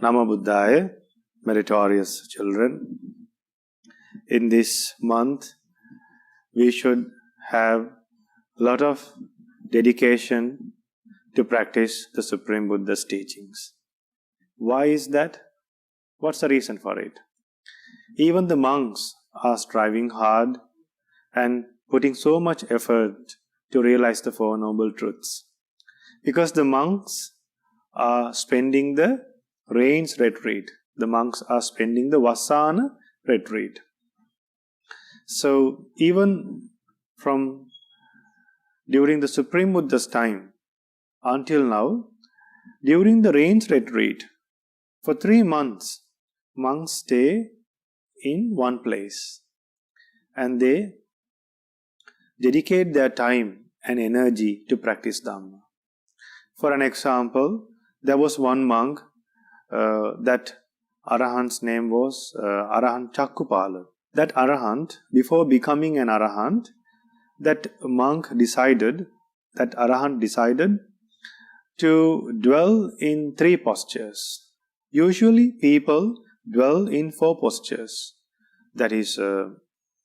Nama Buddhaya, meritorious children. In this month, we should have a lot of dedication to practice the Supreme Buddha's teachings. Why is that? What's the reason for it? Even the monks are striving hard and putting so much effort to realize the Four Noble Truths. Because the monks are spending the rains retreat. The monks are spending the Vassana retreat. So even from during the Supreme Buddha's time until now, during the rains retreat, for 3 months, monks stay in one place and they dedicate their time and energy to practice Dhamma. For an example, there was one monk, that Arahant's name was Arahant Chakkupala. That Arahant, before becoming an Arahant, that Arahant decided to dwell in 3 postures. Usually people dwell in 4 postures. That is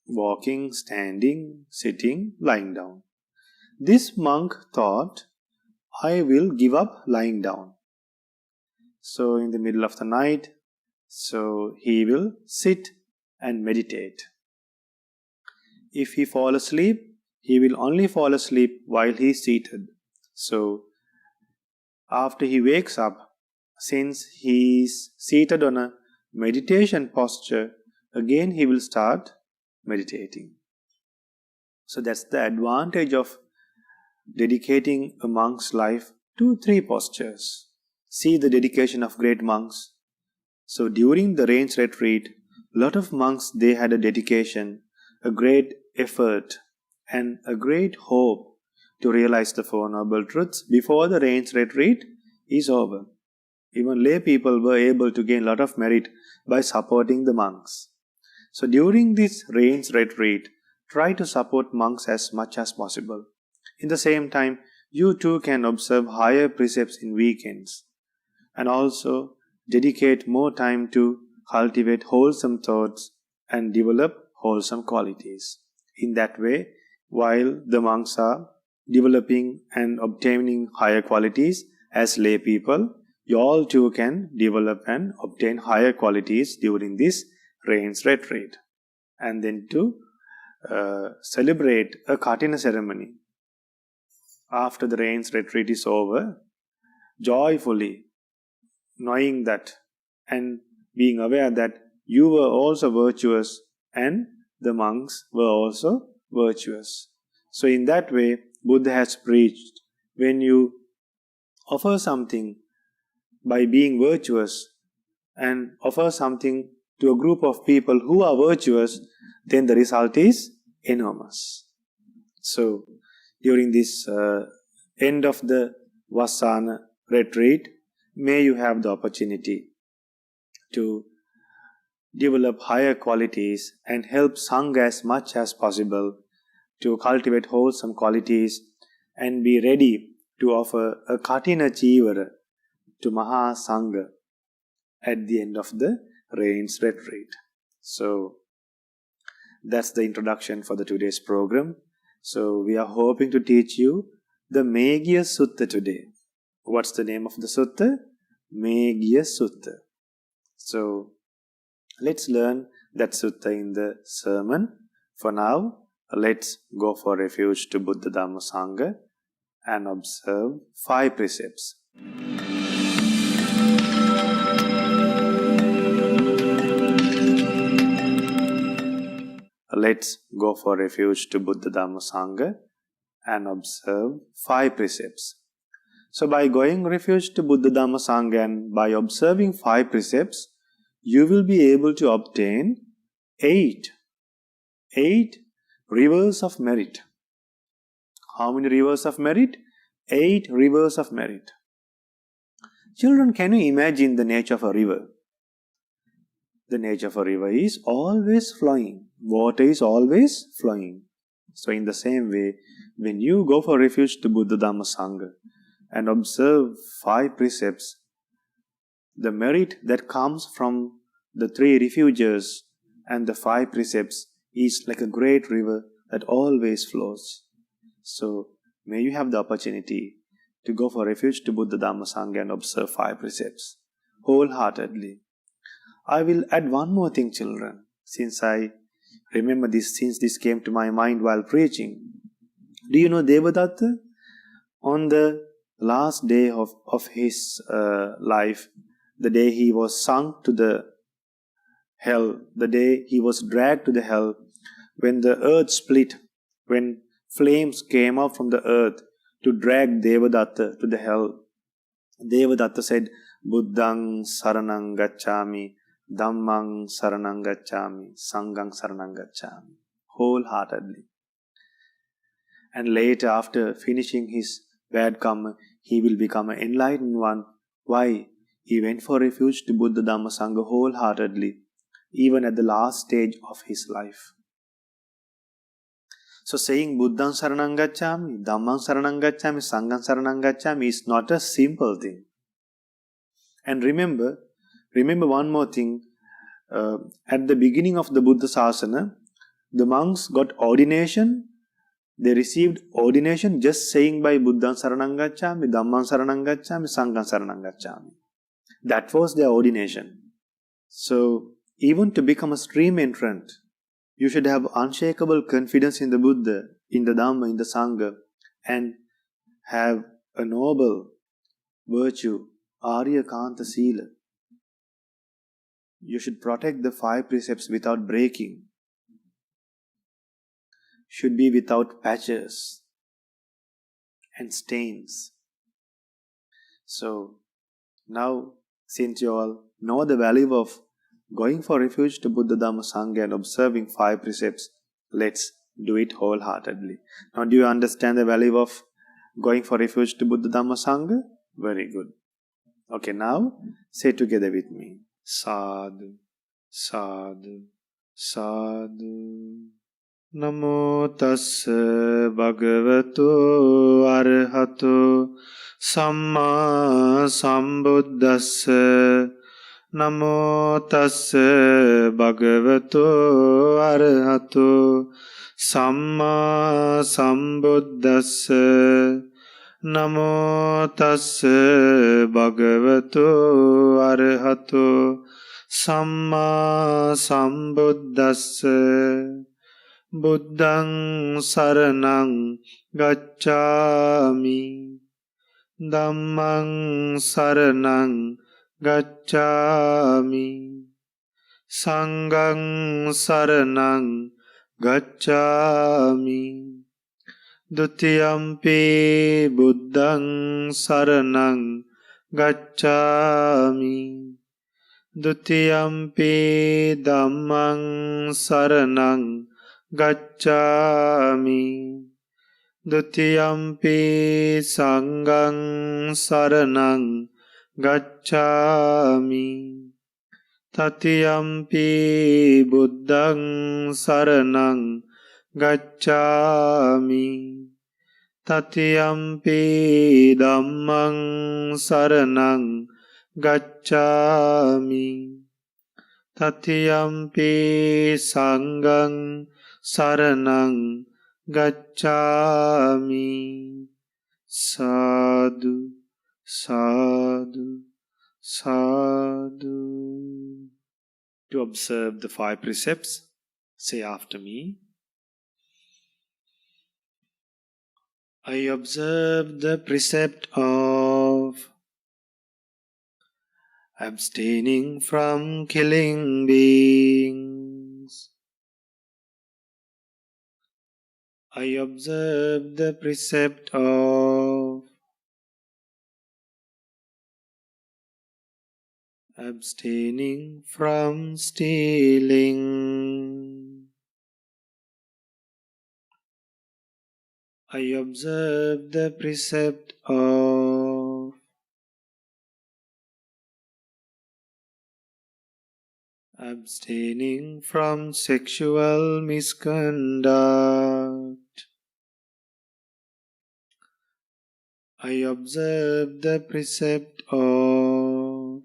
walking, standing, sitting, lying down. This monk thought, I will give up lying down. So in the middle of the night, so he will sit and meditate. If he fall asleep, he will only fall asleep while he is seated. So after he wakes up, since he is seated on a meditation posture, again he will start meditating. So that's the advantage of dedicating a monk's life to 3 postures. See the dedication of great monks. So during the rains retreat, a lot of monks, they had a dedication, a great effort and a great hope to realize the Four Noble Truths before the rains retreat is over. Even lay people were able to gain a lot of merit by supporting the monks. So during this rains retreat, try to support monks as much as possible. In the same time, you too can observe higher precepts in weekends and also dedicate more time to cultivate wholesome thoughts and develop wholesome qualities. In that way, while the monks are developing and obtaining higher qualities as lay people, you all too can develop and obtain higher qualities during this rains retreat. And then to celebrate a Katina ceremony. After the rains retreat is over, joyfully knowing that and being aware that you were also virtuous and the monks were also virtuous. So in that way, Buddha has preached, when you offer something by being virtuous and offer something to a group of people who are virtuous, then the result is enormous. So during this end of the Vassana retreat, may you have the opportunity to develop higher qualities and help Sangha as much as possible to cultivate wholesome qualities and be ready to offer a Katina Chivara to Maha Sangha at the end of the rains retreat. So that's the introduction for the today's program. So we are hoping to teach you the Meghiya Sutta today. What's the name of the sutta? Meghiya Sutta. So let's learn that sutta in the sermon. For now, let's go for refuge to Buddha Dhamma Sangha and observe 5 precepts. Let's go for refuge to Buddha Dhamma Sangha and observe 5 precepts. So by going refuge to Buddha Dhamma Sangha and by observing 5 precepts, you will be able to obtain 8 rivers of merit. How many rivers of merit? 8 rivers of merit. Children, can you imagine the nature of a river? The nature of a river is always flowing. Water is always flowing. So in the same way, when you go for refuge to Buddha Dhamma Sangha and observe 5 precepts, the merit that comes from the 3 refuges and the 5 precepts is like a great river that always flows. So, may you have the opportunity to go for refuge to Buddha, Dhamma, Sangha and observe 5 precepts wholeheartedly. I will add one more thing, children, since I remember this, since this came to my mind while preaching. Do you know Devadatta? On the last day of his life, the day he was sunk to the hell, the day he was dragged to the hell, when the earth split, when flames came out from the earth to drag Devadatta to the hell, Devadatta said, Buddhang saranang gacchami, Dhammang saranang gacchami, Sanghang saranang gacchami, wholeheartedly. And later, after finishing his bad karma, he will become an enlightened one. Why? He went for refuge to Buddha, Dhamma, Sangha wholeheartedly, even at the last stage of his life. So saying Buddhang saranang gacchami, Dhammang saranang gacchami, Sanghang saranang gacchami is not a simple thing. And remember one more thing. At the beginning of the Buddha Sasana, the monks got ordination. They received ordination just saying by Buddhang saranang gacchami, Dhammang saranang gacchami, Sanghang saranang gacchami. That was their ordination. So, even to become a stream entrant, you should have unshakable confidence in the Buddha, in the Dhamma, in the Sangha, and have a noble virtue, Arya Kanta Sila. You should protect the 5 precepts without breaking. Should be without patches and stains. So, now, since you all know the value of going for refuge to Buddha, Dhamma, Sangha and observing 5 precepts, let's do it wholeheartedly. Now, do you understand the value of going for refuge to Buddha, Dhamma, Sangha? Very good. Okay, now, say together with me. Sadhu, sadhu, sadhu. Namo tassa bhagavato arahato samma sambuddhassa. Namo tassa bhagavato arahato samma sambuddhassa. Namo tassa bhagavato arahato samma sambuddhassa. Buddhang saranang gacchami, Dhammang saranang gacchami, Sanghang saranang gacchami. Dutiyampi Buddhang saranang gacchami, Dutiyampi Dhammang saranang gacchami, Dutiyampi Sanghang saranang gacchami, Tatiyampi Buddhang saranang gacchami, Tatiyampi Dhammang saranang gacchami, Tatiyampi Sanghang saranang gacchami. Sadhu, sadhu, sadhu. To observe the 5 precepts, say after me. I observe the precept of abstaining from killing beings. I observe the precept of abstaining from stealing. I observe the precept of abstaining from sexual misconduct. I observe the precept of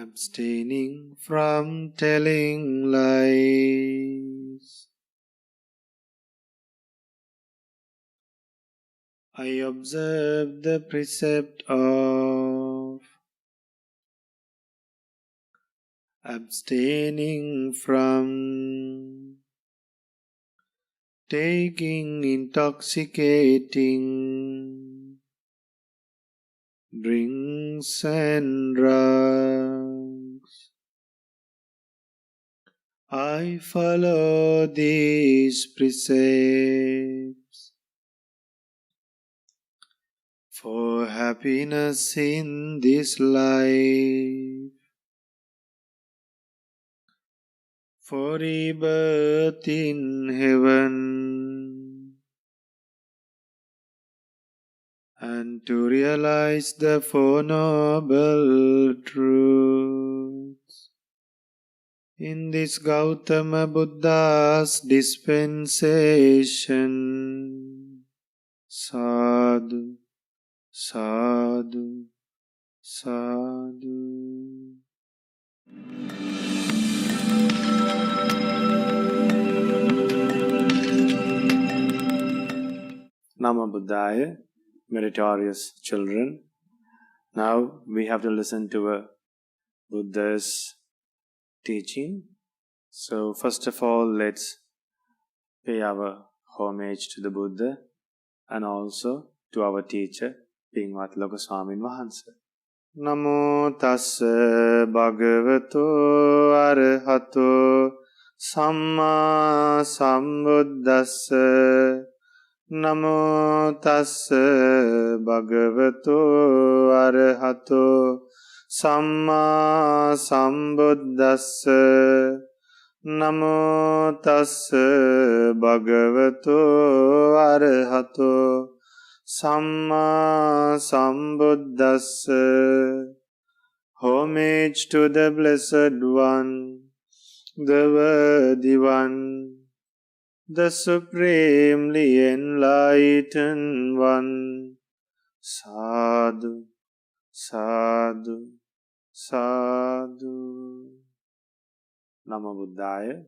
abstaining from telling lies. I observe the precept of abstaining from taking intoxicating drinks and drugs. I follow these precepts for happiness in this life, for rebirth in heaven, and to realize the Four Noble Truths in this Gautama Buddha's dispensation. Sadhu, sadhu, sadhu. Namo Buddhaya, meritorious children. Now we have to listen to a Buddha's teaching. So first of all, let's pay our homage to the Buddha and also to our teacher, Pingvat Loka Swamin Wahanse. Namo tassa bhagavato arahato samma sambuddhassa. Namo tassa bhagavato arahato samma sambuddhassa. Namo tassa bhagavato arahato samma sambuddhassa. Homage to the Blessed One, the Worthy One, the Supremely Enlightened One. Sadhu, sadhu, sadhu. Namo Buddhaya.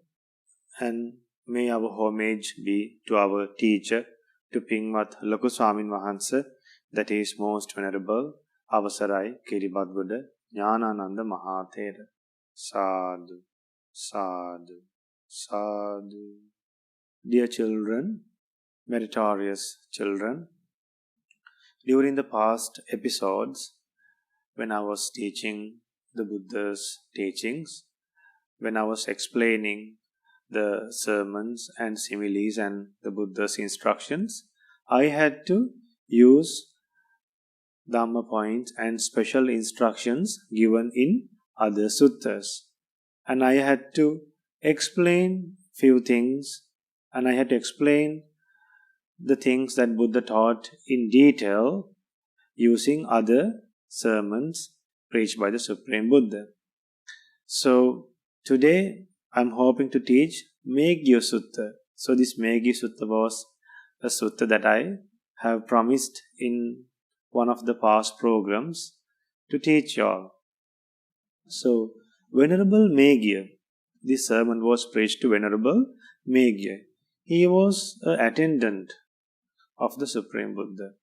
And may our homage be to our teacher, to Pingvat Loka Swamin Wahanse, that is most venerable, Avasarai Kiribat Buddha Jnanananda Mahathera. Sadhu, sadhu, sadhu. Dear children, meritorious children, during the past episodes, when I was teaching the Buddha's teachings, when I was explaining the sermons and similes and the Buddha's instructions, I had to use Dhamma points and special instructions given in other suttas. And I had to explain few things, and I had to explain the things that Buddha taught in detail using other sermons preached by the Supreme Buddha. So today I'm hoping to teach Megya Sutta. So this Megya Sutta was a sutta that I have promised in one of the past programs to teach you all. So Venerable Megya, this sermon was preached to Venerable Megya. He was an attendant of the Supreme Buddha.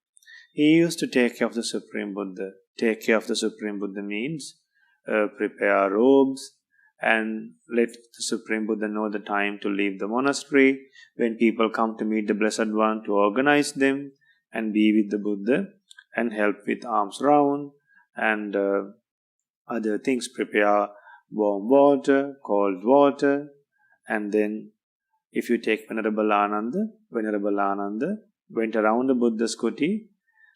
He used to take care of the Supreme Buddha. Take care of the Supreme Buddha means prepare robes and let the Supreme Buddha know the time to leave the monastery. When people come to meet the Blessed One, to organize them and be with the Buddha and help with alms round and other things. Prepare warm water, cold water, and then if you take Venerable Ananda went around the Buddha's kuti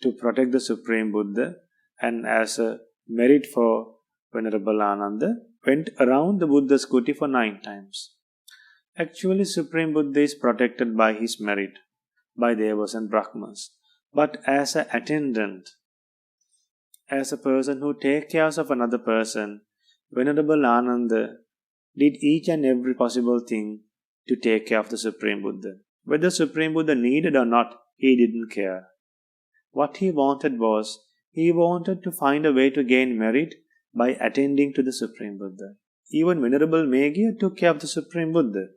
to protect the Supreme Buddha, and as a merit for Venerable Ananda, went around the Buddha's kuti for 9 times. Actually, Supreme Buddha is protected by his merit, by Devas and Brahmas. But as an attendant, as a person who takes care of another person, Venerable Ananda did each and every possible thing to take care of the Supreme Buddha. Whether Supreme Buddha needed or not, he didn't care. What he wanted was, he wanted to find a way to gain merit by attending to the Supreme Buddha. Even Venerable Megya took care of the Supreme Buddha.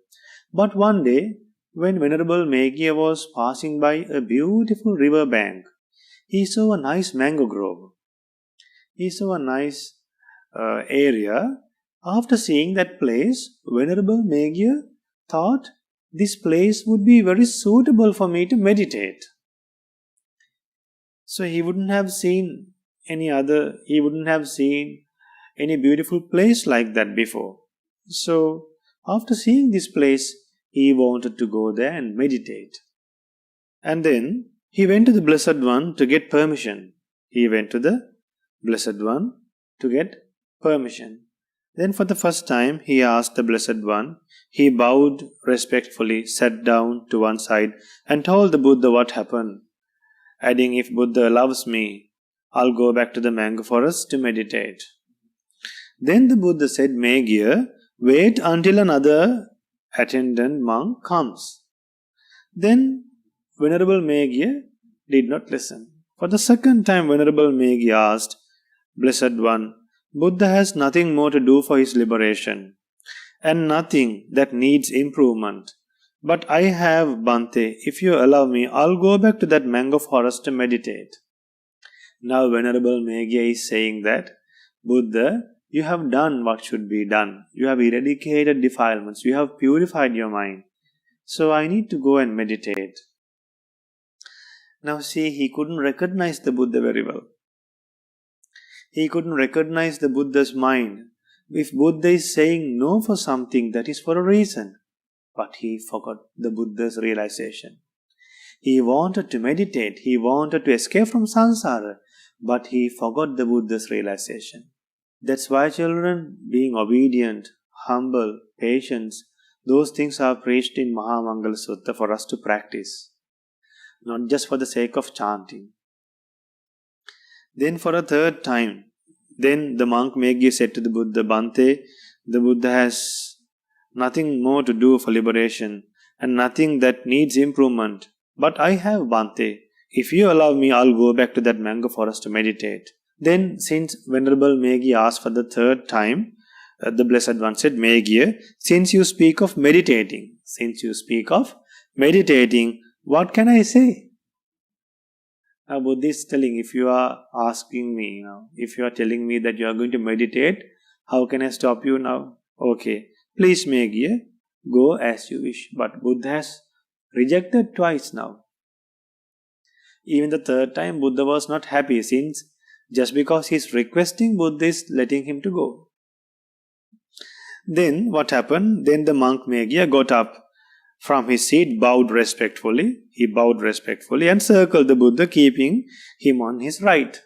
But one day, when Venerable Megya was passing by a beautiful river bank, he saw a nice mango grove. He saw a nice area. After seeing that place, Venerable Megya thought this place would be very suitable for me to meditate. So he wouldn't have seen any beautiful place like that before. So after seeing this place, he wanted to go there and meditate. And then he went to the Blessed One to get permission. Then for the first time, he asked the Blessed One. He bowed respectfully, sat down to one side and told the Buddha what happened, adding, if Buddha loves me, I'll go back to the mango forest to meditate. Then the Buddha said, Megya, wait until another attendant monk comes. Then Venerable Megya did not listen. For the second time, Venerable Megya asked, Blessed One, Buddha has nothing more to do for his liberation, and nothing that needs improvement. But I have, Bhante. If you allow me, I'll go back to that mango forest to meditate. Now Venerable Megya is saying that, Buddha, you have done what should be done. You have eradicated defilements. You have purified your mind. So I need to go and meditate. Now see, he couldn't recognize the Buddha very well. He couldn't recognize the Buddha's mind. If Buddha is saying no for something, that is for a reason. But he forgot the Buddha's realization. He wanted to meditate. He wanted to escape from samsara. But he forgot the Buddha's realization. That's why, children, being obedient, humble, patience, those things are preached in Mahamangala Sutta for us to practice. Not just for the sake of chanting. Then for a third time, then the monk Megya said to the Buddha, Bhante, the Buddha has nothing more to do for liberation and nothing that needs improvement. But I have, Bhante. If you allow me, I'll go back to that mango forest to meditate. Then, since Venerable Megya asked for the third time, the Blessed One said, Megya, since you speak of meditating, what can I say? Now Buddha is telling, if you are asking me now, if you are telling me that you are going to meditate, how can I stop you now? Okay, please Megya, go as you wish. But Buddha has rejected twice now. Even the third time, Buddha was not happy, since just because he is requesting, Buddha is letting him to go. Then what happened? Then the monk Megya got up from his seat, bowed respectfully. He bowed respectfully and circled the Buddha, keeping him on his right.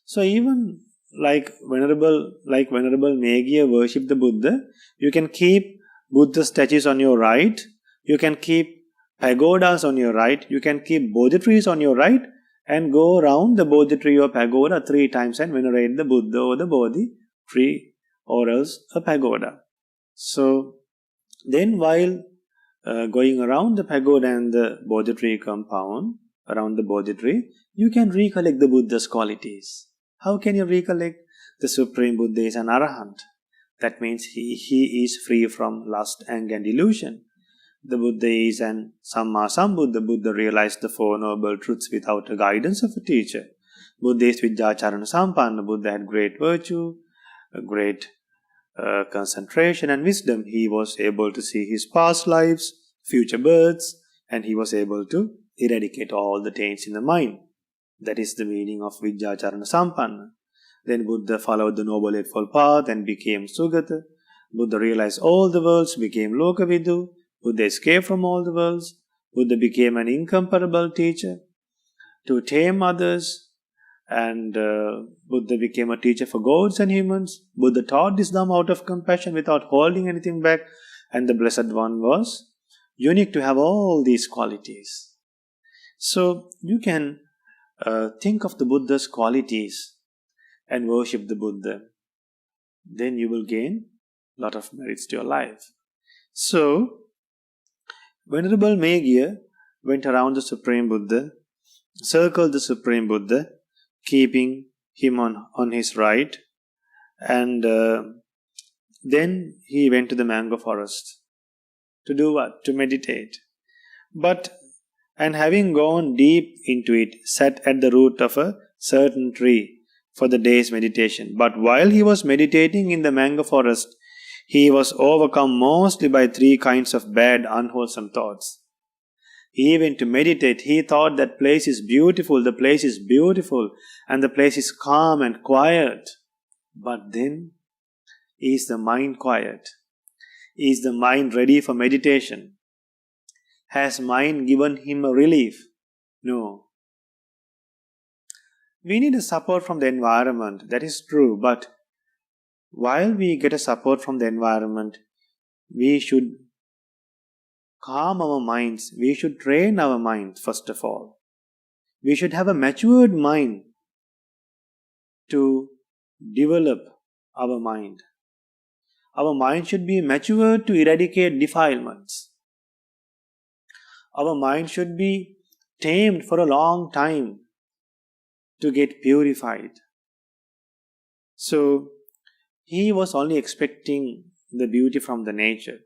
So even like Venerable Megya worshipped the Buddha, you can keep Buddha statues on your right, you can keep pagodas on your right, you can keep Bodhi trees on your right, and go around the Bodhi tree or pagoda 3 times and venerate the Buddha or the Bodhi tree or else a pagoda. So then while going around the pagoda and the Bodhi tree compound, around the Bodhi tree, you can recollect the Buddha's qualities. How can you recollect? The Supreme Buddha is an Arahant. That means he is free from lust, anger and delusion. The Buddha is an Samma Sambuddha. Buddha realized the 4 noble truths without the guidance of a teacher. Buddha is Vijjacharana Sampanna. Buddha had great virtue, great concentration and wisdom. He was able to see his past lives, future births, and he was able to eradicate all the taints in the mind. That is the meaning of Vijjacharana Sampanna. Then Buddha followed the Noble Eightfold Path and became Sugata. Buddha realized all the worlds, became Lokavidu. Buddha escaped from all the worlds. Buddha became an incomparable teacher to tame others. And Buddha became a teacher for gods and humans. Buddha taught this Dhamma out of compassion without holding anything back. And the Blessed One was unique to have all these qualities. So you can think of the Buddha's qualities and worship the Buddha. Then you will gain a lot of merits to your life. So Venerable Megya went around the Supreme Buddha, circled the Supreme Buddha, keeping him on his right, And then he went to the mango forest. To do what? To meditate. And having gone deep into it, sat at the root of a certain tree for the day's meditation. But while he was meditating in the mango forest, he was overcome mostly by 3 kinds of bad, unwholesome thoughts. He went to meditate. He thought that place is beautiful, the place is beautiful, and the place is calm and quiet. But then, is the mind quiet? Is the mind ready for meditation? Has mind given him a relief? No. We need a support from the environment, that is true, but while we get a support from the environment, we should calm our minds, we should train our minds first of all. We should have a matured mind to develop our mind. Our mind should be matured to eradicate defilements. Our mind should be tamed for a long time to get purified. So, he was only expecting the beauty from the nature,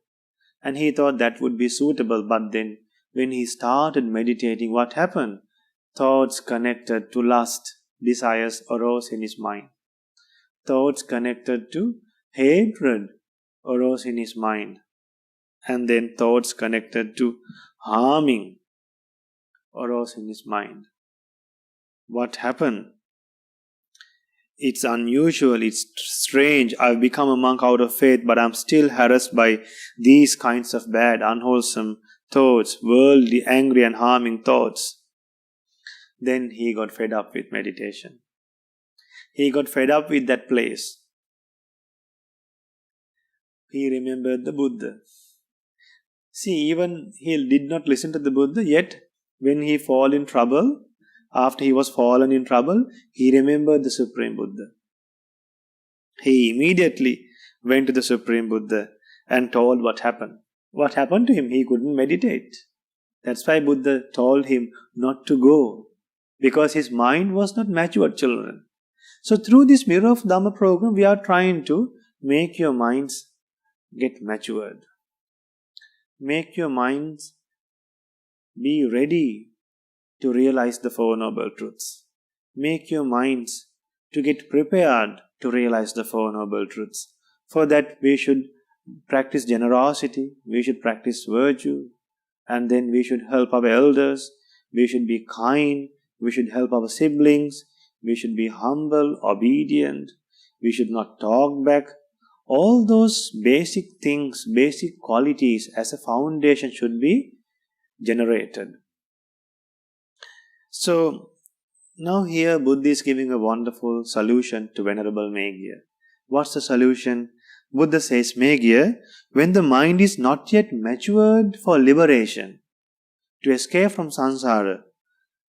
and he thought that would be suitable. But then, when he started meditating, what happened? Thoughts connected to lust, desires arose in his mind. Thoughts connected to hatred arose in his mind. And then thoughts connected to harming arose in his mind. What happened? It's unusual, it's strange. I've become a monk out of faith, but I'm still harassed by these kinds of bad, unwholesome thoughts, worldly, angry and harming thoughts. Then he got fed up with meditation. He got fed up with that place. He remembered the Buddha. See, even he did not listen to the Buddha, yet when he fall in trouble, after he was fallen in trouble, he remembered the Supreme Buddha. He immediately went to the Supreme Buddha and told what happened. What happened to him? He couldn't meditate. That's why Buddha told him not to go, because his mind was not matured, children. So through this Mirror of Dhamma program, we are trying to make your minds get matured. Make your minds be ready to realize the Four Noble Truths. Make your minds to get prepared to realize the Four Noble Truths. For that, we should practice generosity, we should practice virtue, and then we should help our elders, we should be kind, we should help our siblings, we should be humble, obedient, we should not talk back. All those basic things, basic qualities as a foundation should be generated. So, now here Buddha is giving a wonderful solution to Venerable Megya. What's the solution? Buddha says, Megya, when the mind is not yet matured for liberation, to escape from samsara,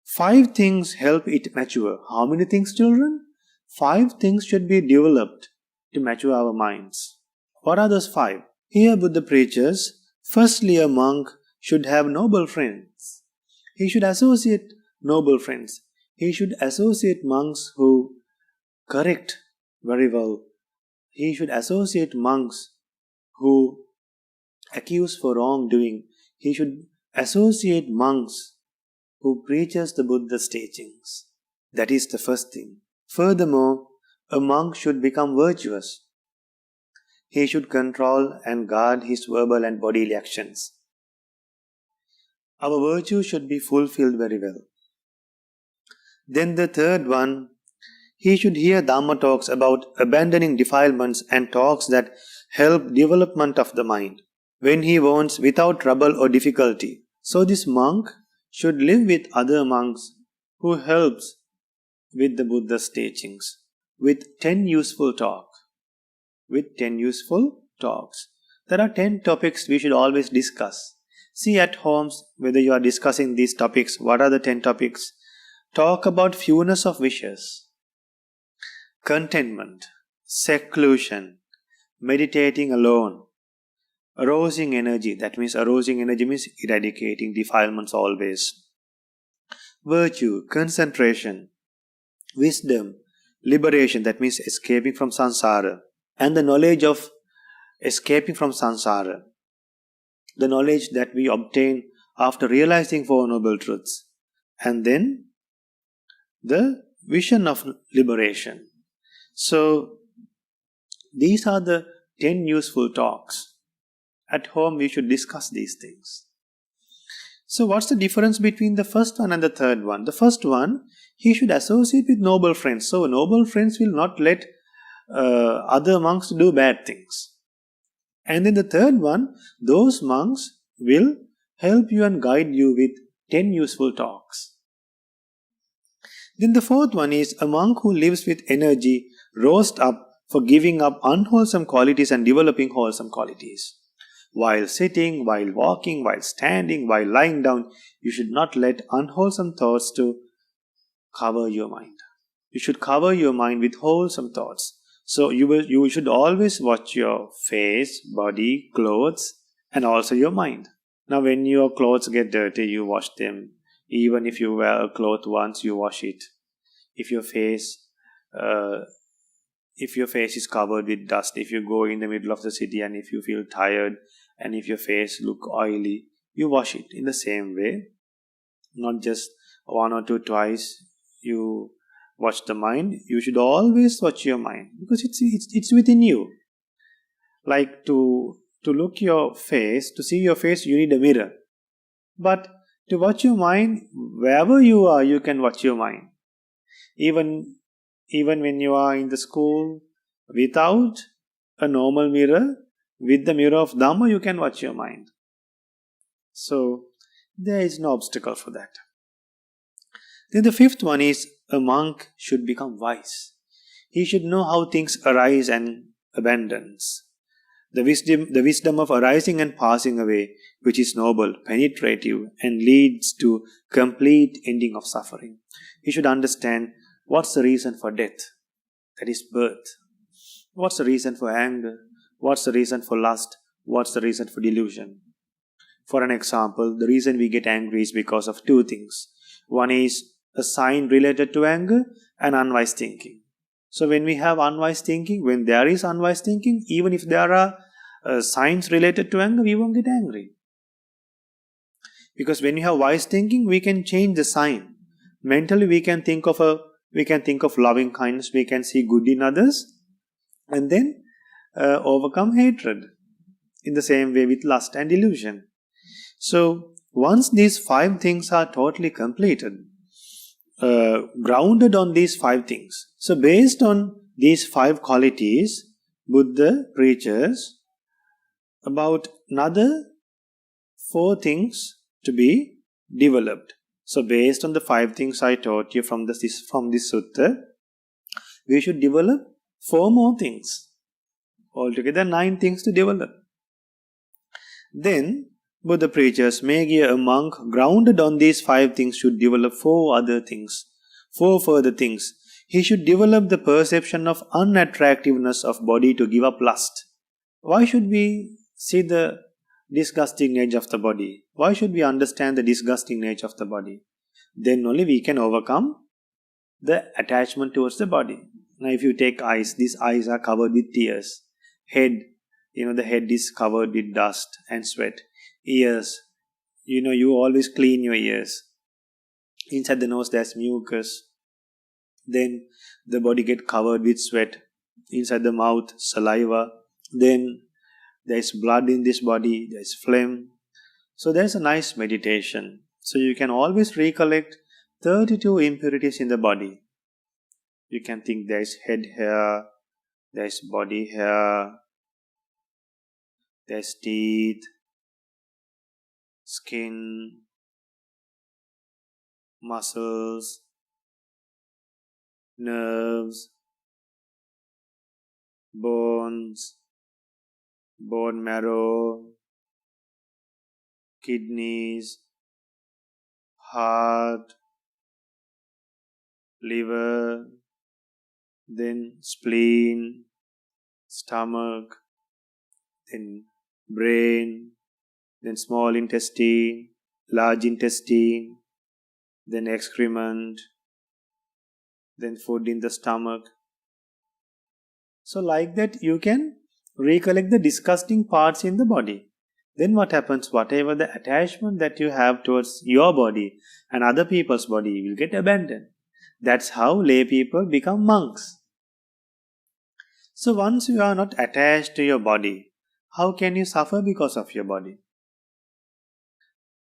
5 things help it mature. How many things, children? 5 things should be developed to mature our minds. What are those 5? Here Buddha preaches, firstly, a monk should have noble friends. He should associate noble friends. He should associate monks who correct very well. He should associate monks who accuse for wrongdoing. He should associate monks who preaches the Buddha's teachings. That is the first thing. Furthermore, a monk should become virtuous. He should control and guard his verbal and bodily actions. Our virtue should be fulfilled very well. Then the third one, he should hear Dhamma talks about abandoning defilements and talks that help development of the mind when he wants without trouble or difficulty. So this monk should live with other monks who helps with the Buddha's teachings, with 10 useful talks. With 10 useful talks. There are 10 topics we should always discuss. See at homes whether you are discussing these topics. What are the 10 topics? Talk about fewness of wishes, contentment, seclusion, meditating alone, arousing energy. That means arousing energy means eradicating defilements always. Virtue, concentration, wisdom, liberation, that means escaping from samsara, and the knowledge of escaping from samsara, the knowledge that we obtain after realizing Four Noble Truths, and then the vision of liberation. So, these are the 10 useful talks. At home, we should discuss these things. So, what's the difference between the first one and the third one? The first one, he should associate with noble friends. So, noble friends will not let other monks do bad things. And then the third one, those monks will help you and guide you with 10 useful talks. Then the fourth one is a monk who lives with energy, rose up for giving up unwholesome qualities and developing wholesome qualities. While sitting, while walking, while standing, while lying down, you should not let unwholesome thoughts to cover your mind. You should cover your mind with wholesome thoughts. So you should always watch your face, body, clothes, and also your mind. Now when your clothes get dirty, you wash them. Even if you wear a cloth once, you wash it. If your face is covered with dust, if you go in the middle of the city and if you feel tired and if your face look oily, you wash it. In the same way, not just one or two twice you watch the mind, you should always watch your mind because it's within you. Like to look your face, to see your face, you need a mirror. But to watch your mind, wherever you are, you can watch your mind. Even when you are in the school, without a normal mirror, with the mirror of Dhamma, you can watch your mind. So, there is no obstacle for that. Then the fifth one is a monk should become wise. He should know how things arise and abundance. The wisdom of arising and passing away, which is noble, penetrative, and leads to complete ending of suffering. He should understand what's the reason for death, that is birth. What's the reason for anger? What's the reason for lust? What's the reason for delusion? For an example, the reason we get angry is because of two things. One is a sign related to anger and unwise thinking. So when we have unwise thinking, when there is unwise thinking, even if there are signs related to anger, we won't get angry. Because when you have wise thinking, we can change the sign. Mentally, we can think of loving kindness, we can see good in others, and then overcome hatred. In the same way with lust and delusion. So once these 5 things are totally completed, grounded on these 5 things. So based on these 5 qualities, Buddha preaches about another 4 things to be developed. So based on the 5 things I taught you from this sutta, we should develop 4 more things. Altogether 9 things to develop. Then Buddha preaches, a monk grounded on these 5 things should develop 4 other things, 4 further things. He should develop the perception of unattractiveness of body to give up lust. Why should we see the disgusting nature of the body? Why should we understand the disgusting nature of the body? Then only we can overcome the attachment towards the body. Now if you take eyes, these eyes are covered with tears. Head, the head is covered with dust and sweat. Ears, you always clean your ears. Inside the nose there's mucus. Then the body get covered with sweat. Inside the mouth, saliva. Then there's blood in this body, there's phlegm. So there's a nice meditation. So you can always recollect 32 impurities in the body. You can think there's head hair, there's body hair, there's teeth, skin, muscles, nerves, bones, bone marrow, kidneys, heart, liver, then spleen, stomach, then brain, then small intestine, large intestine, then excrement, then food in the stomach. So like that you can recollect the disgusting parts in the body. Then what happens? Whatever the attachment that you have towards your body and other people's body will get abandoned. That's how lay people become monks. So once you are not attached to your body, how can you suffer because of your body?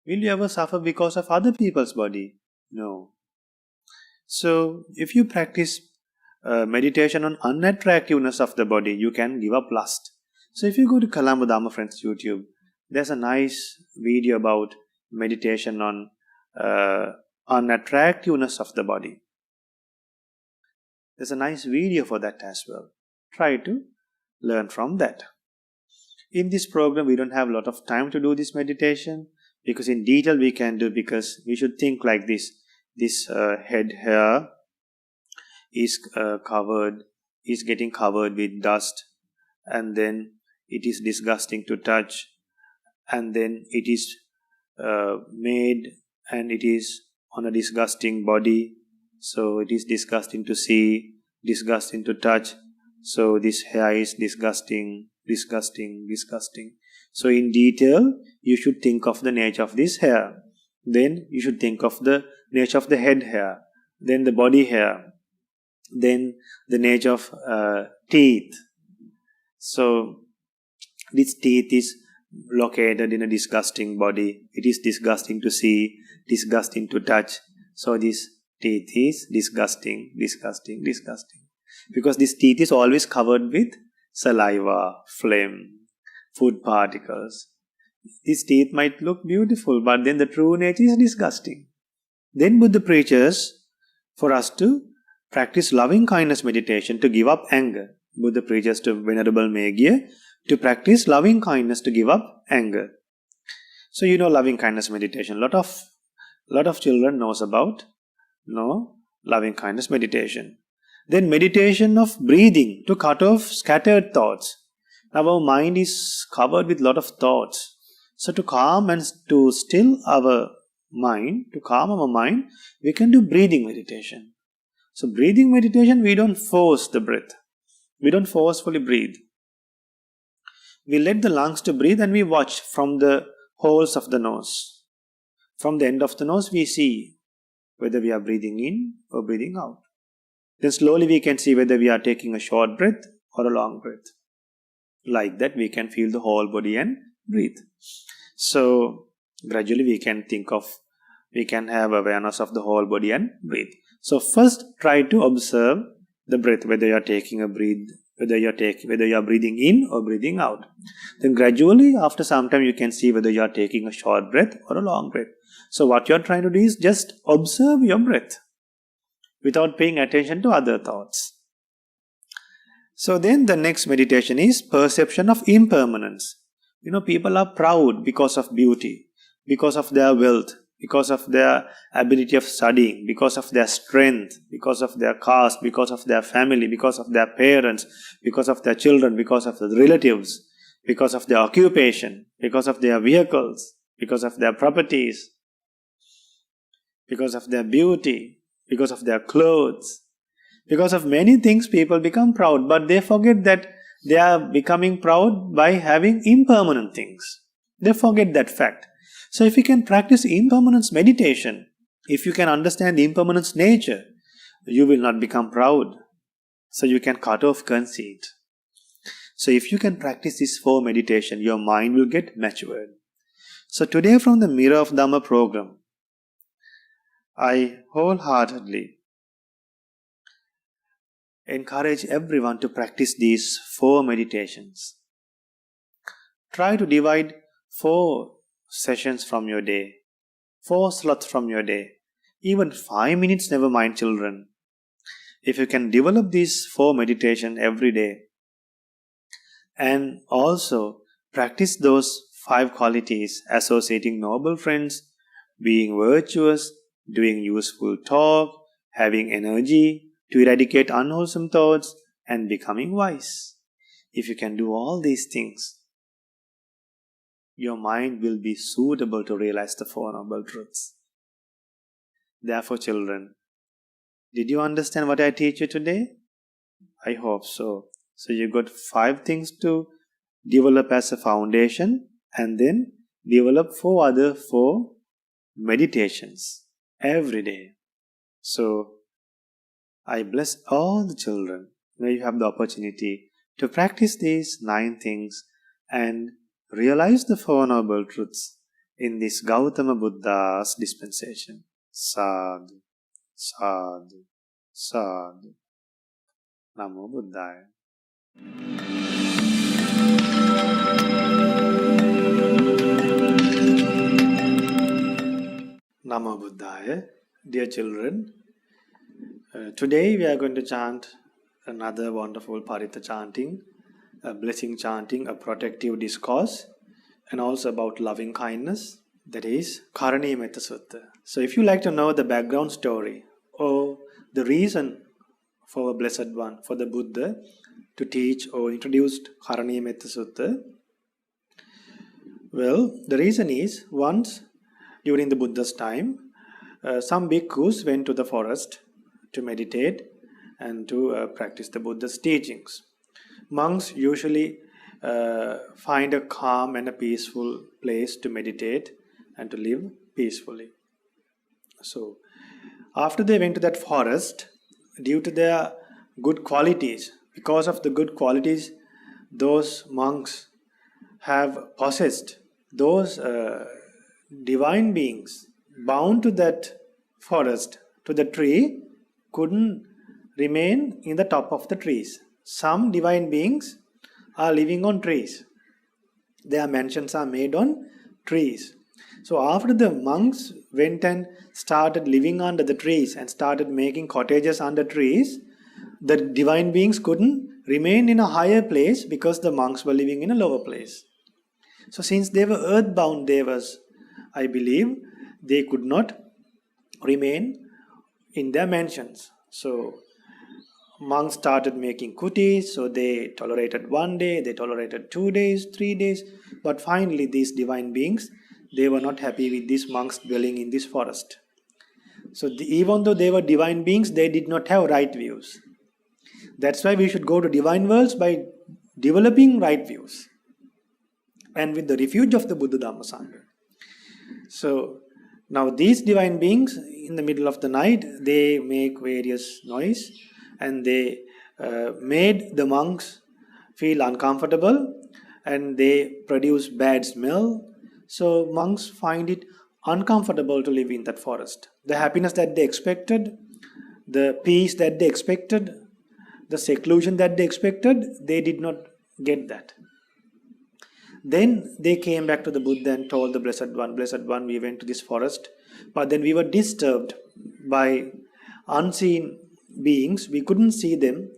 Will you ever suffer because of other people's body? No. So if you practice meditation on unattractiveness of the body, you can give up lust. So if you go to Colombo Dhamma Friends YouTube, there's a nice video about meditation on unattractiveness of the body. There's a nice video for that as well. Try to learn from that. In this program, we don't have a lot of time to do this meditation because in detail we can do, because we should think like this. This head hair is getting covered with dust, and then it is disgusting to touch, and then it is made and it is on a disgusting body, so it is disgusting to see, disgusting to touch. So this hair is disgusting. So in detail you should think of the nature of this hair. Then you should think of the nature of the head hair, then the body hair, then the nature of teeth. So this teeth is located in a disgusting body. It is disgusting to see, disgusting to touch. So this teeth is disgusting. Because this teeth is always covered with saliva, phlegm, food particles. These teeth might look beautiful, but then the true nature is disgusting. Then Buddha preaches for us to practice loving kindness meditation to give up anger. Buddha preaches to Venerable Megya to practice loving kindness to give up anger. So you know loving kindness meditation. Lot of children knows about loving kindness meditation. Then meditation of breathing to cut off scattered thoughts. Now our mind is covered with lot of thoughts. So to calm and to still our mind, we can do breathing meditation. So breathing meditation, we don't force the breath. We don't forcefully breathe. We let the lungs to breathe and we watch from the holes of the nose. From the end of the nose we see whether we are breathing in or breathing out. Then slowly we can see whether we are taking a short breath or a long breath. Like that we can feel the whole body and breathe. So gradually we can have awareness of the whole body and breathe. So first try to observe the breath, whether you are taking a breath, whether you are breathing in or breathing out. Then gradually after some time you can see whether you are taking a short breath or a long breath. So what you are trying to do is just observe your breath without paying attention to other thoughts. So then the next meditation is perception of impermanence. People are proud because of beauty, because of their wealth, because of their ability of studying, because of their strength, because of their caste, because of their family, because of their parents, because of their children, because of the relatives, because of their occupation, because of their vehicles, because of their properties, because of their beauty, because of their clothes. Because of many things people become proud, but they forget that they are becoming proud by having impermanent things. They forget that fact. So if you can practice impermanence meditation, if you can understand the impermanence nature, you will not become proud. So you can cut off conceit. So if you can practice this 4 meditation, your mind will get matured. So today from the Mirror of Dhamma program, I wholeheartedly encourage everyone to practice these 4 meditations. Try to divide 4 sessions from your day, 4 slots from your day, even 5 minutes, never mind children. If you can develop these 4 meditation every day and also practice those 5 qualities, associating noble friends, being virtuous, doing useful talk, having energy to eradicate unwholesome thoughts, and becoming wise. If you can do all these things, your mind will be suitable to realize the 4 noble truths. Therefore, children, Did you understand what I teach you today? I hope so. So you got 5 things to develop as a foundation, and then develop 4 meditations every day. So I bless all the children. May you have the opportunity to practice these 9 things and realize the 4 noble truths in this Gautama Buddha's dispensation. Sadhu, sadhu, sadhu. Namo Buddhaya. Namo Buddhaya. Dear children, today we are going to chant another wonderful Parita chanting, a blessing chanting, a protective discourse, and also about loving kindness, that is Karaniya Metta Sutta. So if you like to know the background story or the reason for a Blessed One, for the Buddha to teach or introduced Karaniya Metta Sutta, well, the reason is once during the Buddha's time, some bhikkhus went to the forest to meditate and to practice the Buddha's teachings. Monks usually find a calm and a peaceful place to meditate and to live peacefully. So, after they went to that forest, due to their good qualities, because of the good qualities those monks have possessed, those divine beings bound to that forest, to the tree, couldn't remain in the top of the trees. Some divine beings are living on trees. Their mansions are made on trees. So after the monks went and started living under the trees and started making cottages under trees, the divine beings couldn't remain in a higher place because the monks were living in a lower place. So since they were earthbound devas, I believe they could not remain in their mansions. So monks started making kutis, so they tolerated 1 day, they tolerated 2 days, 3 days, but finally these divine beings, they were not happy with these monks dwelling in this forest. So even though they were divine beings, they did not have right views. That's why we should go to divine worlds by developing right views and with the refuge of the Buddha Dhamma Sangha. So now these divine beings, in the middle of the night, they make various noise and they made the monks feel uncomfortable and they produce bad smell. So monks find it uncomfortable to live in that forest. The happiness that they expected, the peace that they expected, the seclusion that they expected, they did not get that. Then they came back to the Buddha and told the Blessed One, we went to this forest, but then we were disturbed by unseen beings. We couldn't see them.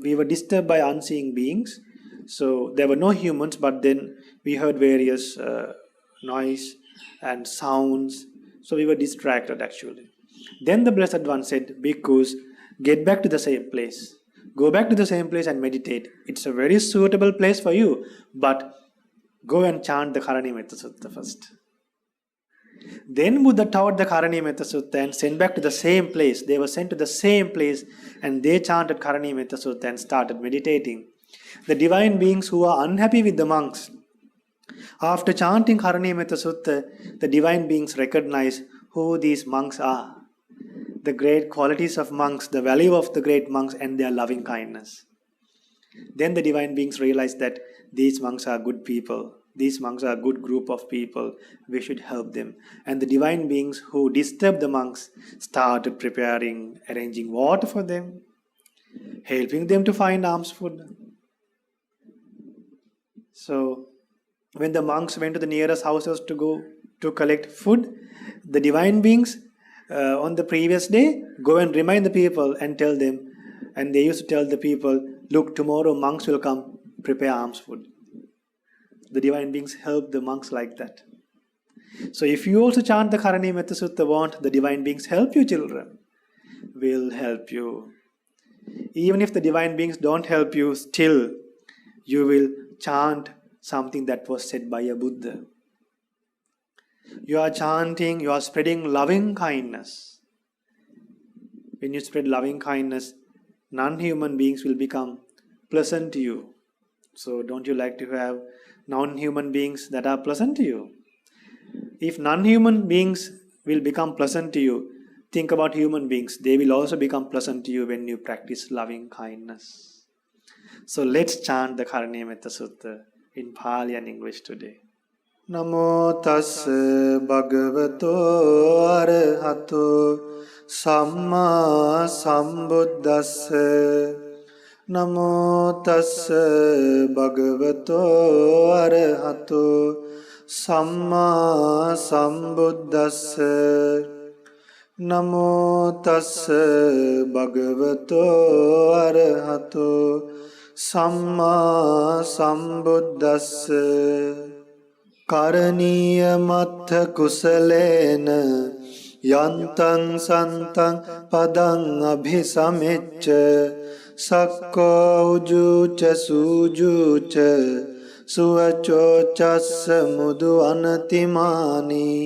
We were disturbed by unseen beings. So there were no humans, but then we heard various noise and sounds. So we were distracted actually. Then the Blessed One said, Bhikkhus, get back to the same place. Go back to the same place and meditate. It's a very suitable place for you, but go and chant the Karaniya Metta Sutta first. Then Buddha taught the Karaniya Metta Sutta and sent back to the same place. They were sent to the same place and they chanted Karaniya Metta Sutta and started meditating. The divine beings who are unhappy with the monks, after chanting Karaniya Metta Sutta, the divine beings recognize who these monks are, the great qualities of monks, the value of the great monks and their loving kindness. Then the divine beings realize that these monks are good people. These monks are a good group of people. We should help them. And the divine beings who disturbed the monks started preparing, arranging water for them, helping them to find alms food. So when the monks went to the nearest houses to go to collect food, the divine beings on the previous day go and remind the people and tell them, and they used to tell the people, look, tomorrow monks will come prepare alms food. The divine beings help the monks like that. So if you also chant the Karaniya Metta Sutta, won't the divine beings help you, children? Will help you. Even if the divine beings don't help you, still you will chant something that was said by a Buddha. You are chanting, you are spreading loving kindness. when you spread loving kindness, non-human beings will become pleasant to you. So don't you like to have non-human beings that are pleasant to you? If non-human beings will become pleasant to you, think about human beings. They will also become pleasant to you when you practice loving kindness. So let's chant the Karuණීයමෙත්ත Sutta in Pali and English today. Namo tassa bhagavato arahato samma sambuddhassa. Namo tassa bhagavato arahato samma sambuddhassa. Namo tassa bhagavato arahato samma sambuddhassa. Karaniya mattha kusalena yantam santam padang abhisamecca sakko ujuca sujuca suvaco chassa mudu anatimani.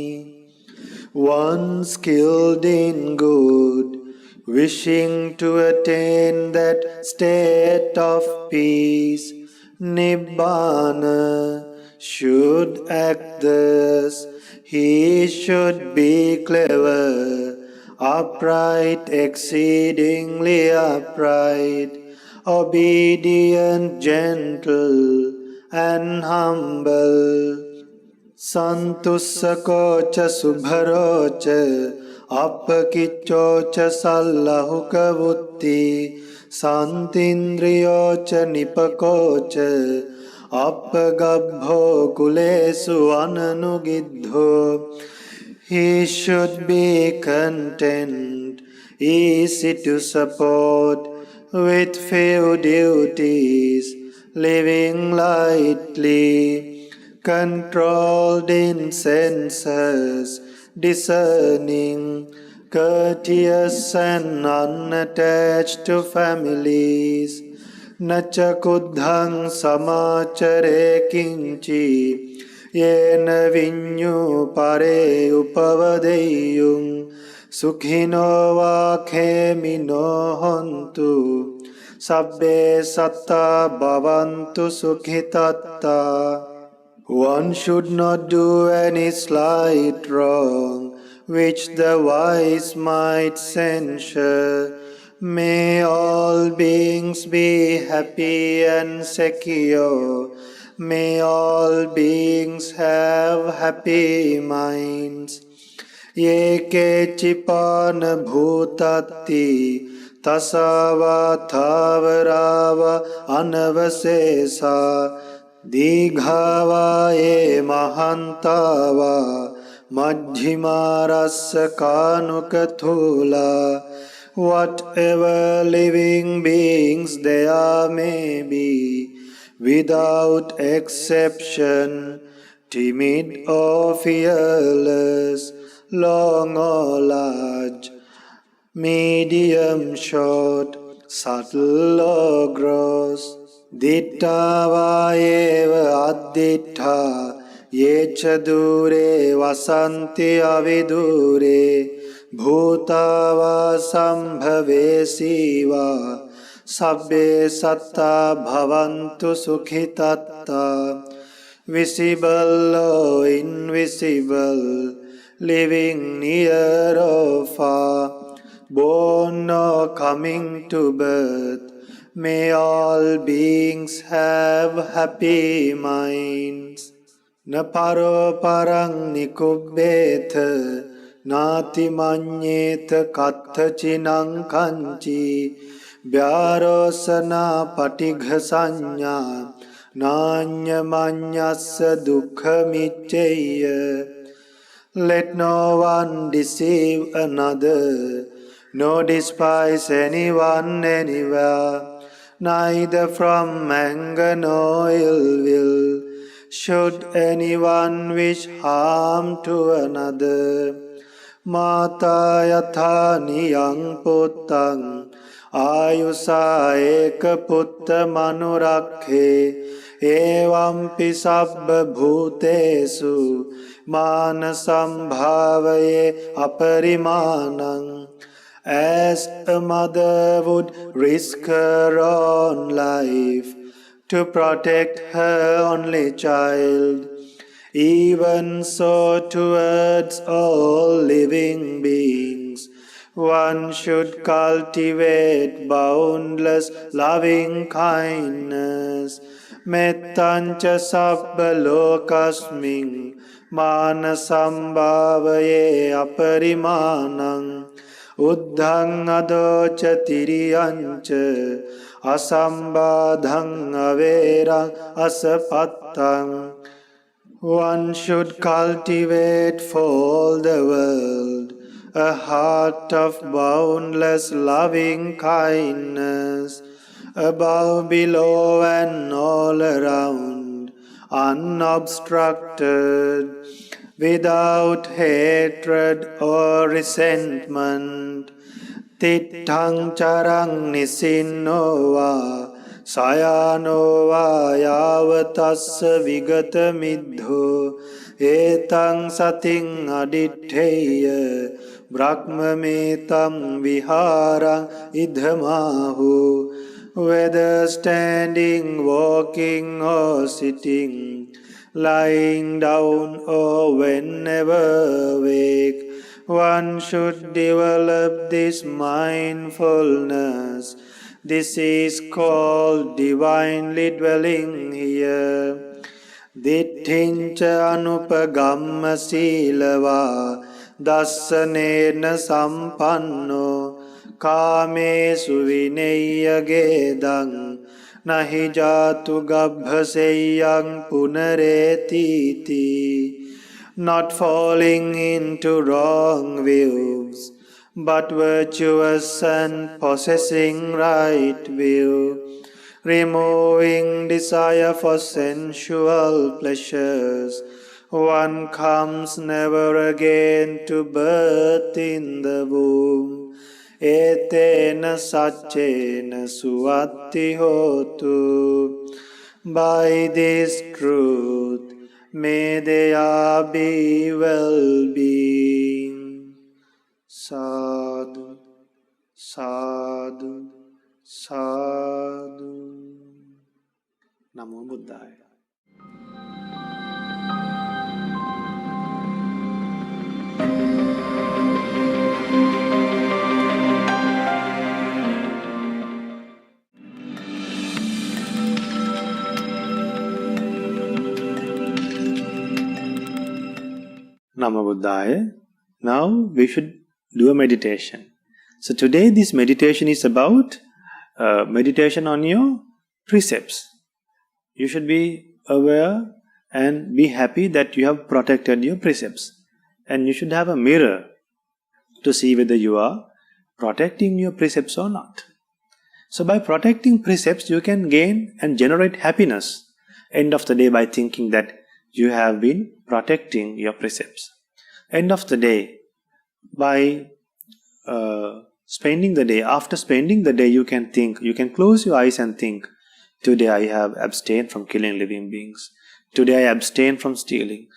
One skilled in good, wishing to attain that state of peace, Nibbana, should act thus. He should be clever, upright, exceedingly upright, obedient, gentle, and humble. Santussakocha subharocha appakiccocha sallahuka vutti santindriyocha nipakocha appagabho kulesu ananugiddho. He should be content, easy to support, with few duties, living lightly, controlled in senses, discerning, courteous and unattached to families. Nacha kuddhang samachare kinchi yena vinyu pare upavadeyung sukhino va khemino hontu sabbe satta bhavantu sukhitatta. One should not do any slight wrong which the wise might censure. May all beings be happy and secure. May all beings have happy minds. Ye kechipana bhutatti tasava thavarava anavasesa Dighava ye mahantava Majjhima rasa kanukathula. Whatever living beings there may be, without exception, timid or fearless, long or large, medium, short, subtle or gross, ditta va eva additta yecha dure vasanti avidure bhuta va sambhavesi va sabbe satta bhavantu sukhitatta. Visible or invisible, living near or far, born or coming to birth, may all beings have happy minds. Na paro parang nikubbetha nati manyeta katha chinang kanchi vyarosana patigha sanya nanya manyasa dukkha micceya. Let no one deceive another, nor despise anyone anywhere, neither from anger nor ill will should anyone wish harm to another. Mata yatha niyang puttang ayusa eka putta manurakhe evampi sabba bhutesu manasam bhavaye aparimanang. as a mother would risk her own life to protect her only child. Even so, towards all living beings, one should cultivate boundless loving kindness. Mettancha sabba lokasming mana sambhavaye aparimanang uddhang adocha tiriyancha asambadhang averang asapattang. One should cultivate for all the world a heart of boundless loving kindness, above, below, and all around, unobstructed, without hatred or resentment. Tittang charang nisinova Sayanova yavatassa vigata middho etang sating aditteya brahmametam viharang idhamahu. Whether standing, walking or sitting, lying down or whenever awake, one should develop this mindfulness. This is called divinely dwelling here. Dittincha anupagamma silava dassanena sampanno kamesu vineyya gedang nahi jatu gabhaseyang punaretiti. Not falling into wrong views, but virtuous and possessing right view, removing desire for sensual pleasures, one comes never again to birth in the womb. Etena saccena suatti hotu. By this truth may there be well-being. Sadhu, sadhu, sadhu. Namo Buddhaya. Namo Buddhaya. Now we should do a meditation. So today this meditation is about meditation on your precepts. You should be aware and be happy that you have protected your precepts. And you should have a mirror to see whether you are protecting your precepts or not. So by protecting precepts, you can gain and generate happiness end of the day by thinking that you have been protecting your precepts. End of the day, by spending the day, after spending the day, you can think, you can close your eyes and think, today I have abstained from killing living beings. Today I abstain from stealing.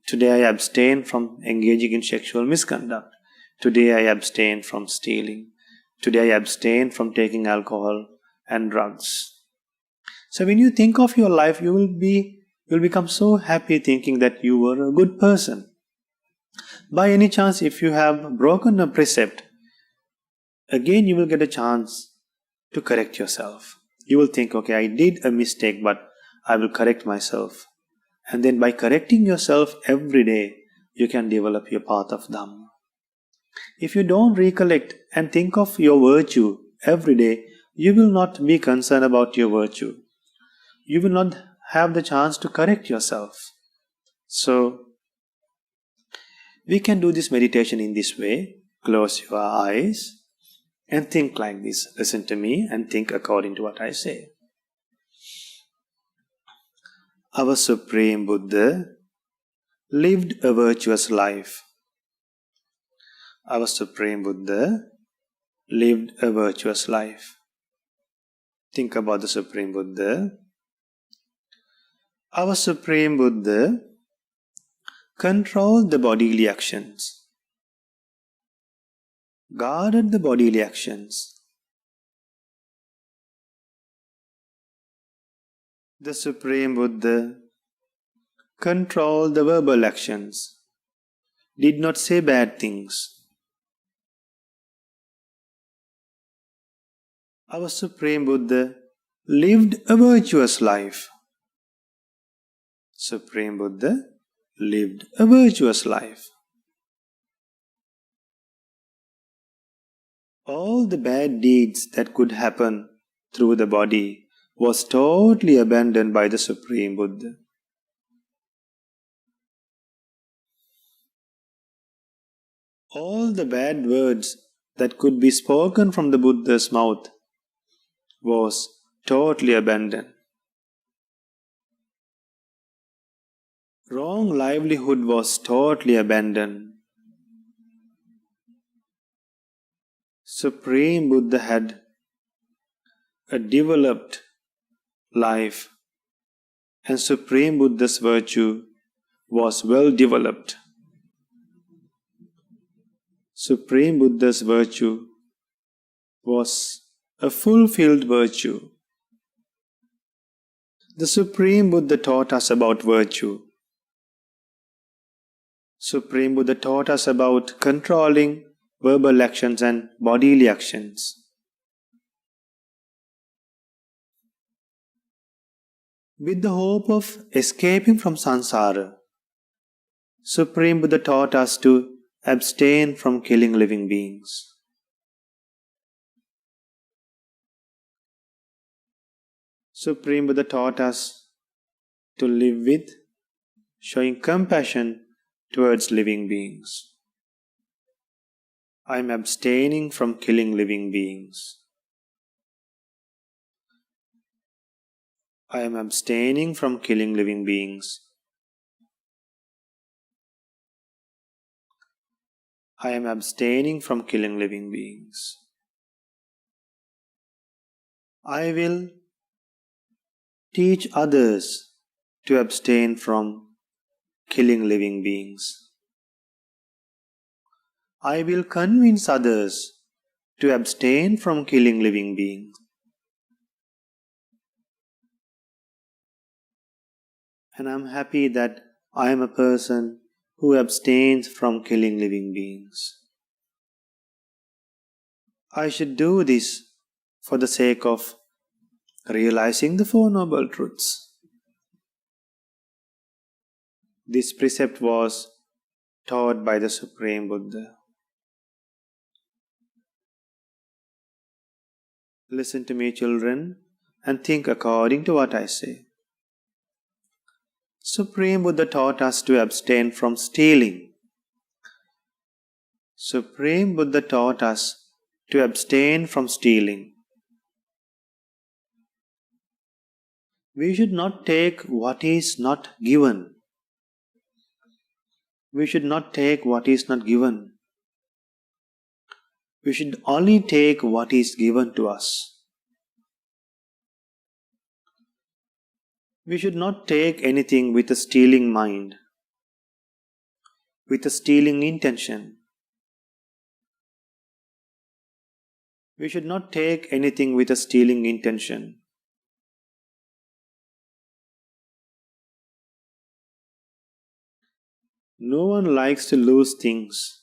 Today I abstain from engaging in sexual misconduct. Today I abstain from stealing. Today I abstain from taking alcohol and drugs. So when you think of your life, you will become so happy thinking that you were a good person. By any chance, if you have broken a precept, again you will get a chance to correct yourself. You will think, okay, I did a mistake, but I will correct myself. And then by correcting yourself every day, you can develop your path of Dhamma. If you don't recollect and think of your virtue every day, you will not be concerned about your virtue. You will not have the chance to correct yourself. So, we can do this meditation in this way. Close your eyes and think like this. Listen to me and think according to what I say. Our Supreme Buddha lived a virtuous life. Our Supreme Buddha lived a virtuous life. Think about the Supreme Buddha. Our Supreme Buddha controlled the bodily actions. guarded the bodily actions. The Supreme Buddha controlled the verbal actions, did not say bad things. Our Supreme Buddha lived a virtuous life. Supreme Buddha lived a virtuous life. All the bad deeds that could happen through the body was totally abandoned by the Supreme Buddha. All the bad words that could be spoken from the Buddha's mouth was totally abandoned. Wrong livelihood was totally abandoned. Supreme Buddha had a developed life, and Supreme Buddha's virtue was well developed. Supreme Buddha's virtue was a fulfilled virtue. The Supreme Buddha taught us about virtue. Supreme Buddha taught us about controlling verbal actions and bodily actions. With the hope of escaping from samsara, Supreme Buddha taught us to abstain from killing living beings. Supreme Buddha taught us to live with showing compassion towards living beings. I am abstaining from killing living beings. I am abstaining from killing living beings. I am abstaining from killing living beings. I will teach others to abstain from killing living beings. I will convince others to abstain from killing living beings. And I am happy that I am a person who abstains from killing living beings. I should do this for the sake of realizing the Four Noble Truths. This precept was taught by the Supreme Buddha. Listen to me, children, and think according to what I say. Supreme Buddha taught us to abstain from stealing. Supreme Buddha taught us to abstain from stealing. We should not take what is not given. We should not take what is not given. We should only take what is given to us. We should not take anything with a stealing mind, with a stealing intention. We should not take anything with a stealing intention. No one likes to lose things.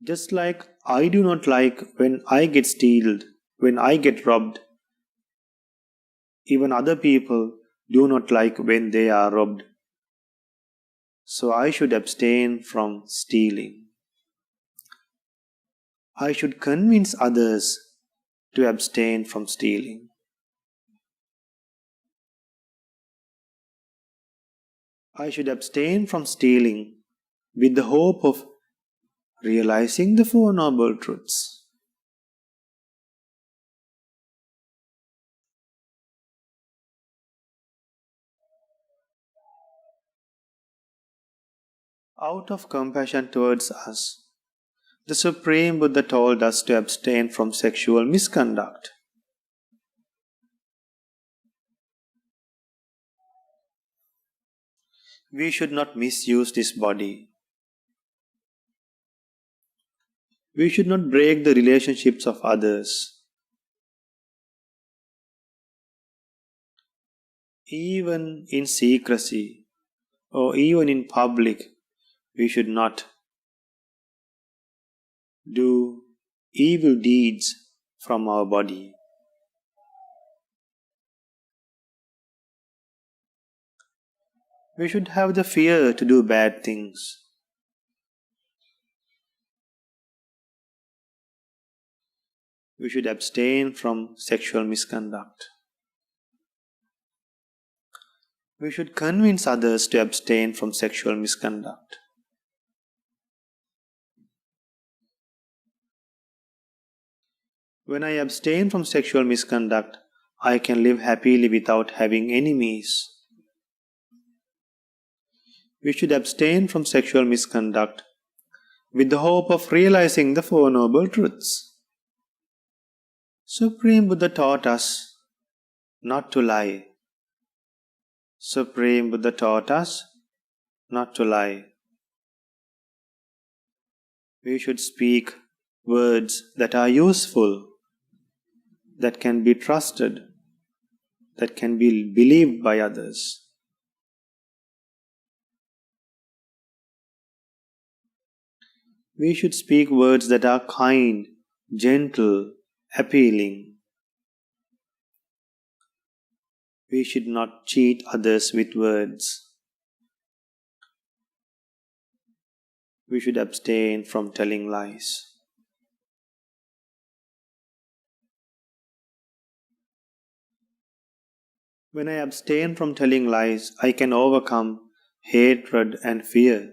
Just like I do not like when I get stealed, when I get robbed. Even other people do not like when they are robbed. So I should abstain from stealing. I should convince others to abstain from stealing. I should abstain from stealing with the hope of realizing the Four Noble Truths. Out of compassion towards us, the Supreme Buddha told us to abstain from sexual misconduct. We should not misuse this body. We should not break the relationships of others. Even in secrecy or even in public, we should not do evil deeds from our body. We should have the fear to do bad things. We should abstain from sexual misconduct. We should convince others to abstain from sexual misconduct. When I abstain from sexual misconduct, I can live happily without having enemies. We should abstain from sexual misconduct with the hope of realizing the Four Noble Truths. Supreme Buddha taught us not to lie. Supreme Buddha taught us not to lie. We should speak words that are useful, that can be trusted, that can be believed by others. We should speak words that are kind, gentle, appealing. We should not cheat others with words. We should abstain from telling lies. When I abstain from telling lies, I can overcome hatred and fear.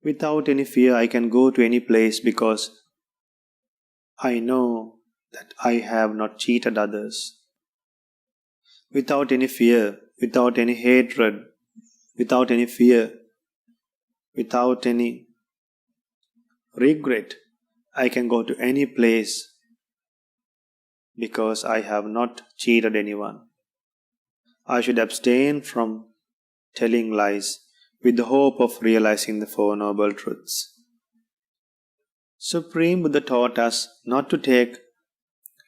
Without any fear, I can go to any place because I know that I have not cheated others. Without any fear, without any hatred, without any fear, without any regret, I can go to any place because I have not cheated anyone. I should abstain from telling lies with the hope of realizing the Four Noble Truths. Supreme Buddha taught us not to take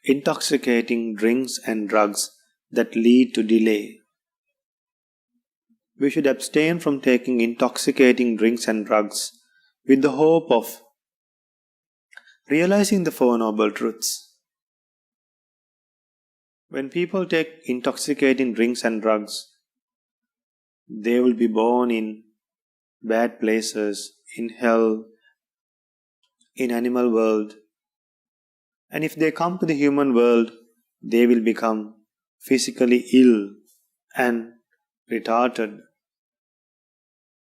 intoxicating drinks and drugs that lead to delay. We should abstain from taking intoxicating drinks and drugs with the hope of realizing the Four Noble Truths. When people take intoxicating drinks and drugs, they will be born in bad places, in hell, in animal world. And if they come to the human world, they will become physically ill and retarded.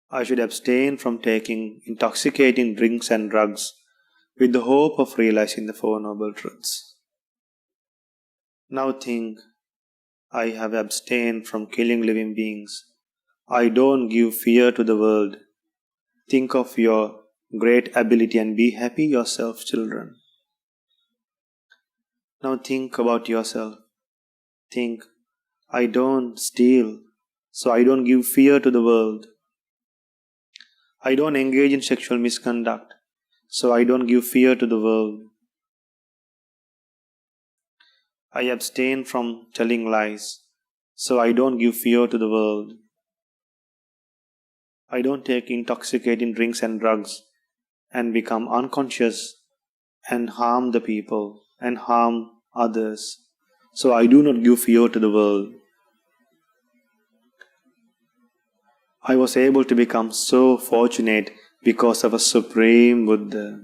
I should abstain from taking intoxicating drinks and drugs with the hope of realizing the Four Noble Truths. Now think, I have abstained from killing living beings. I don't give fear to the world. Think of your great ability and be happy yourself, children. Now think about yourself. Think, I don't steal, so I don't give fear to the world. I don't engage in sexual misconduct, so I don't give fear to the world. I abstain from telling lies, so I don't give fear to the world. I don't take intoxicating drinks and drugs and become unconscious and harm the people and harm others, so I do not give fear to the world. I was able to become so fortunate because of a Supreme Buddha.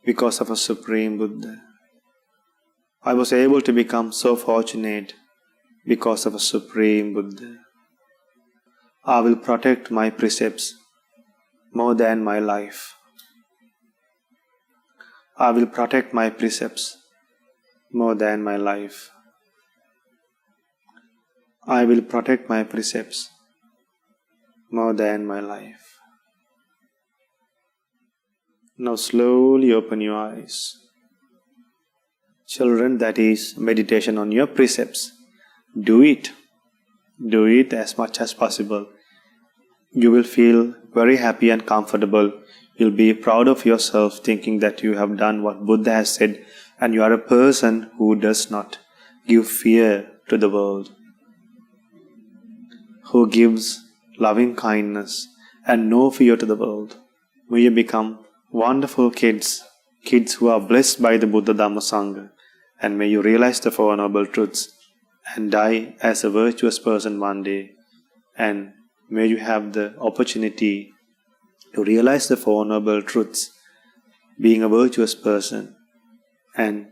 Because of a Supreme Buddha. I was able to become so fortunate because of a Supreme Buddha. I will protect my precepts more than my life. I will protect my precepts more than my life. I will protect my precepts more than my life. Now slowly open your eyes. Children, that is meditation on your precepts. Do it. Do it as much as possible. you will feel very happy and comfortable. You'll be proud of yourself, thinking that you have done what Buddha has said, and you are a person who does not give fear to the world, who gives loving kindness and no fear to the world. May you become wonderful kids who are blessed by the Buddha Dhamma Sangha, and may you realize the Four Noble Truths and die as a virtuous person one day, and may you have the opportunity to realize the Four Noble Truths, being a virtuous person, and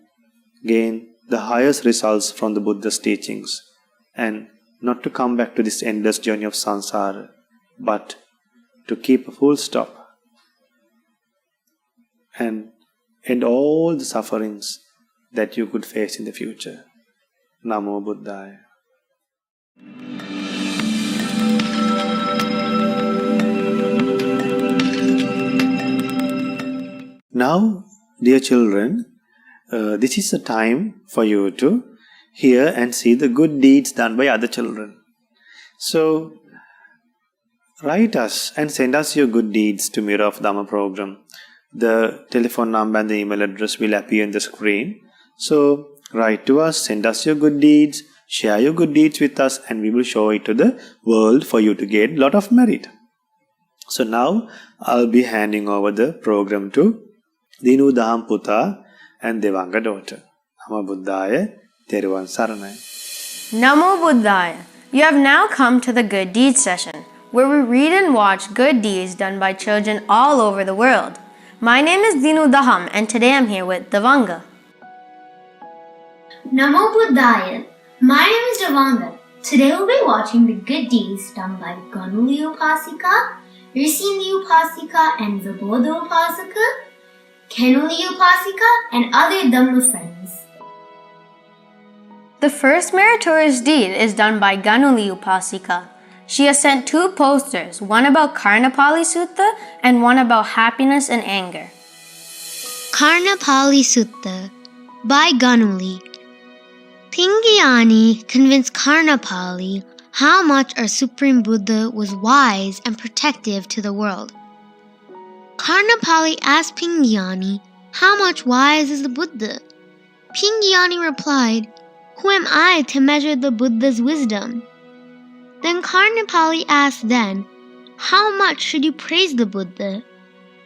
gain the highest results from the Buddha's teachings, and not to come back to this endless journey of samsara, but to keep a full stop and end all the sufferings that you could face in the future. Namo Buddhaya. Now, dear children, this is the time for you to hear and see the good deeds done by other children. So, write us and send us your good deeds to Mirror of Dhamma program. The telephone number and the email address will appear on the screen. So, write to us, send us your good deeds, share your good deeds with us, and we will show it to the world for you to get a lot of merit. So now, I'll be handing over the program to Dinu Daham Puta and Devanga daughter. Namo Buddhaya, Teruvan Saranai. Namo Buddhaya. You have now come to the Good Deeds session, where we read and watch good deeds done by children all over the world. My name is Dinu Daham, and today I'm here with Devanga. Namo Buddhaya. My name is Devanga. Today we'll be watching the good deeds done by Ganuli Upasika, Risindi Upasika, and Vibodha Upasika, Kenuli Upasika, and other Dhamma friends. The first meritorious deed is done by Ganuli Upasika. She has sent 2 posters, one about Karnapali Sutta and one about happiness and anger. Karnapali Sutta by Ganuli. Pingyani convinced Karnapali how much our Supreme Buddha was wise and protective to the world. Karnapali asked Pingyani, "How much wise is the Buddha?" Pingyani replied, "Who am I to measure the Buddha's wisdom?" Then Karnapali asked then, "How much should you praise the Buddha?"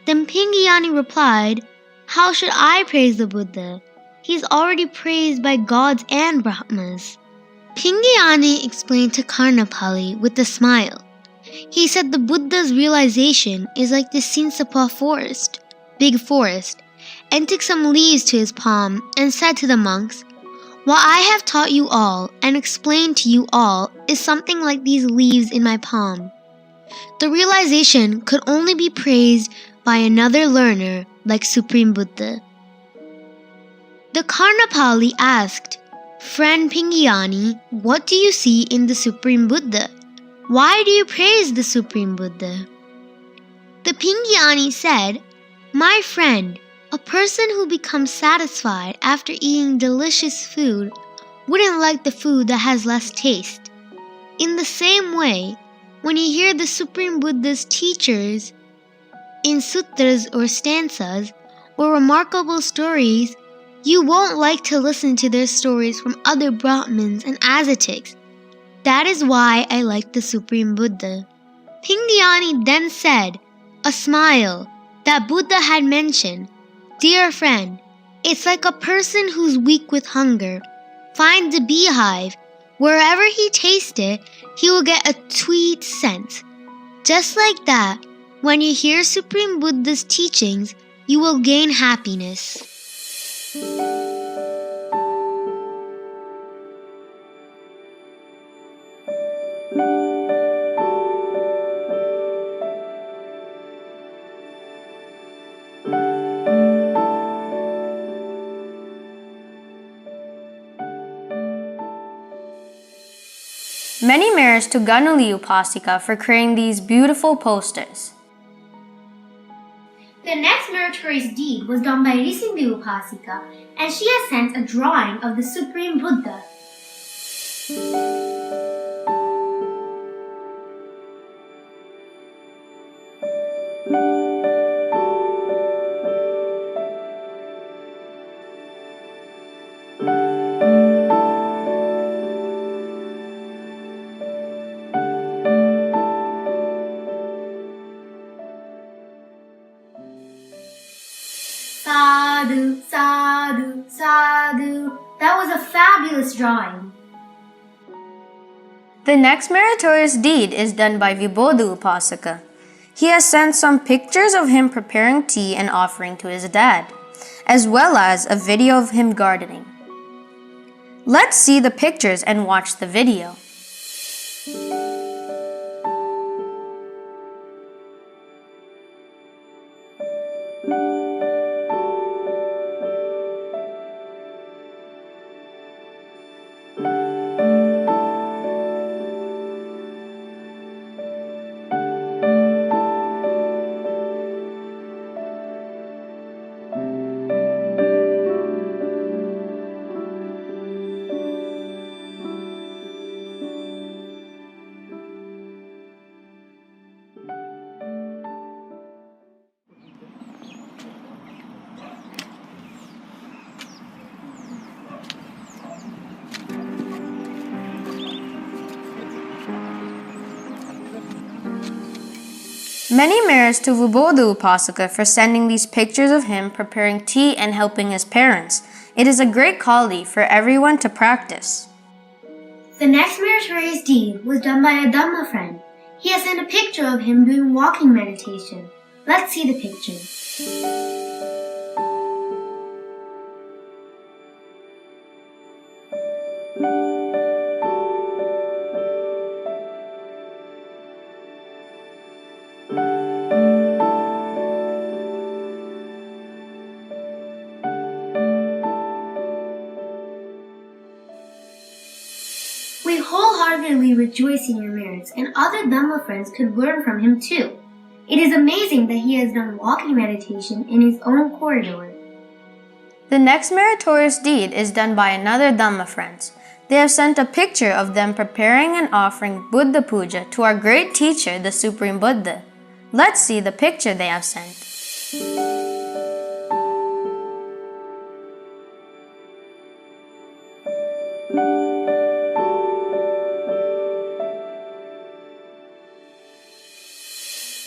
Then Pingyani replied, "How should I praise the Buddha? He is already praised by gods and Brahmas." Pingyani explained to Karnapali with a smile. He said the Buddha's realization is like the Sinsapa forest, big forest, and took some leaves to his palm and said to the monks, "What I have taught you all and explained to you all is something like these leaves in my palm." The realization could only be praised by another learner like Supreme Buddha. The Karnapali asked, "Friend Pingyani, what do you see in the Supreme Buddha? Why do you praise the Supreme Buddha?" The Pingyani said, "My friend, a person who becomes satisfied after eating delicious food wouldn't like the food that has less taste. In the same way, when you hear the Supreme Buddha's teachers in sutras or stanzas or remarkable stories, you won't like to listen to their stories from other Brahmins and ascetics. That is why I like the Supreme Buddha." Pingyani then said, a smile, that Buddha had mentioned, "Dear friend, it's like a person who's weak with hunger finds a beehive. Wherever he tastes it, he will get a sweet scent. Just like that, when you hear Supreme Buddha's teachings, you will gain happiness." Many merits to Ganuli Upasika for creating these beautiful posters. The next meritorious deed was done by Risindi Upasika, and she has sent a drawing of the Supreme Buddha. Sadhu, sadhu, sadhu. That was a fabulous drawing. The next meritorious deed is done by Vibodhu Upasaka. He has sent some pictures of him preparing tea and offering to his dad, as well as a video of him gardening. Let's see the pictures and watch the video. Many merits to Vibodhu Upasaka for sending these pictures of him preparing tea and helping his parents. It is a great quality for everyone to practice. The next meritorious deed was done by a Dhamma friend. He has sent a picture of him doing walking meditation. Let's see the picture. We wholeheartedly rejoice in your merits, and other Dhamma friends could learn from him too. It is amazing that he has done walking meditation in his own corridor. The next meritorious deed is done by another Dhamma friends. They have sent a picture of them preparing and offering Buddha Puja to our great teacher, the Supreme Buddha. Let's see the picture they have sent.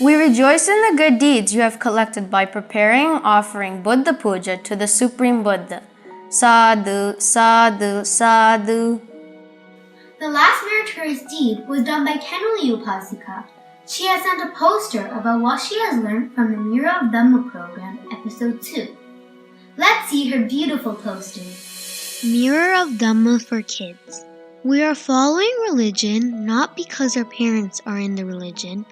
We rejoice in the good deeds you have collected by preparing and offering Buddha Puja to the Supreme Buddha. Sadhu, sadhu, sadhu. The last meritorious deed was done by Kaduwela Upasika. She has sent a poster about what she has learned from the Mirror of Dhamma program, episode 2. Let's see her beautiful poster. Mirror of Dhamma for kids. We are following religion not because our parents are in the religion.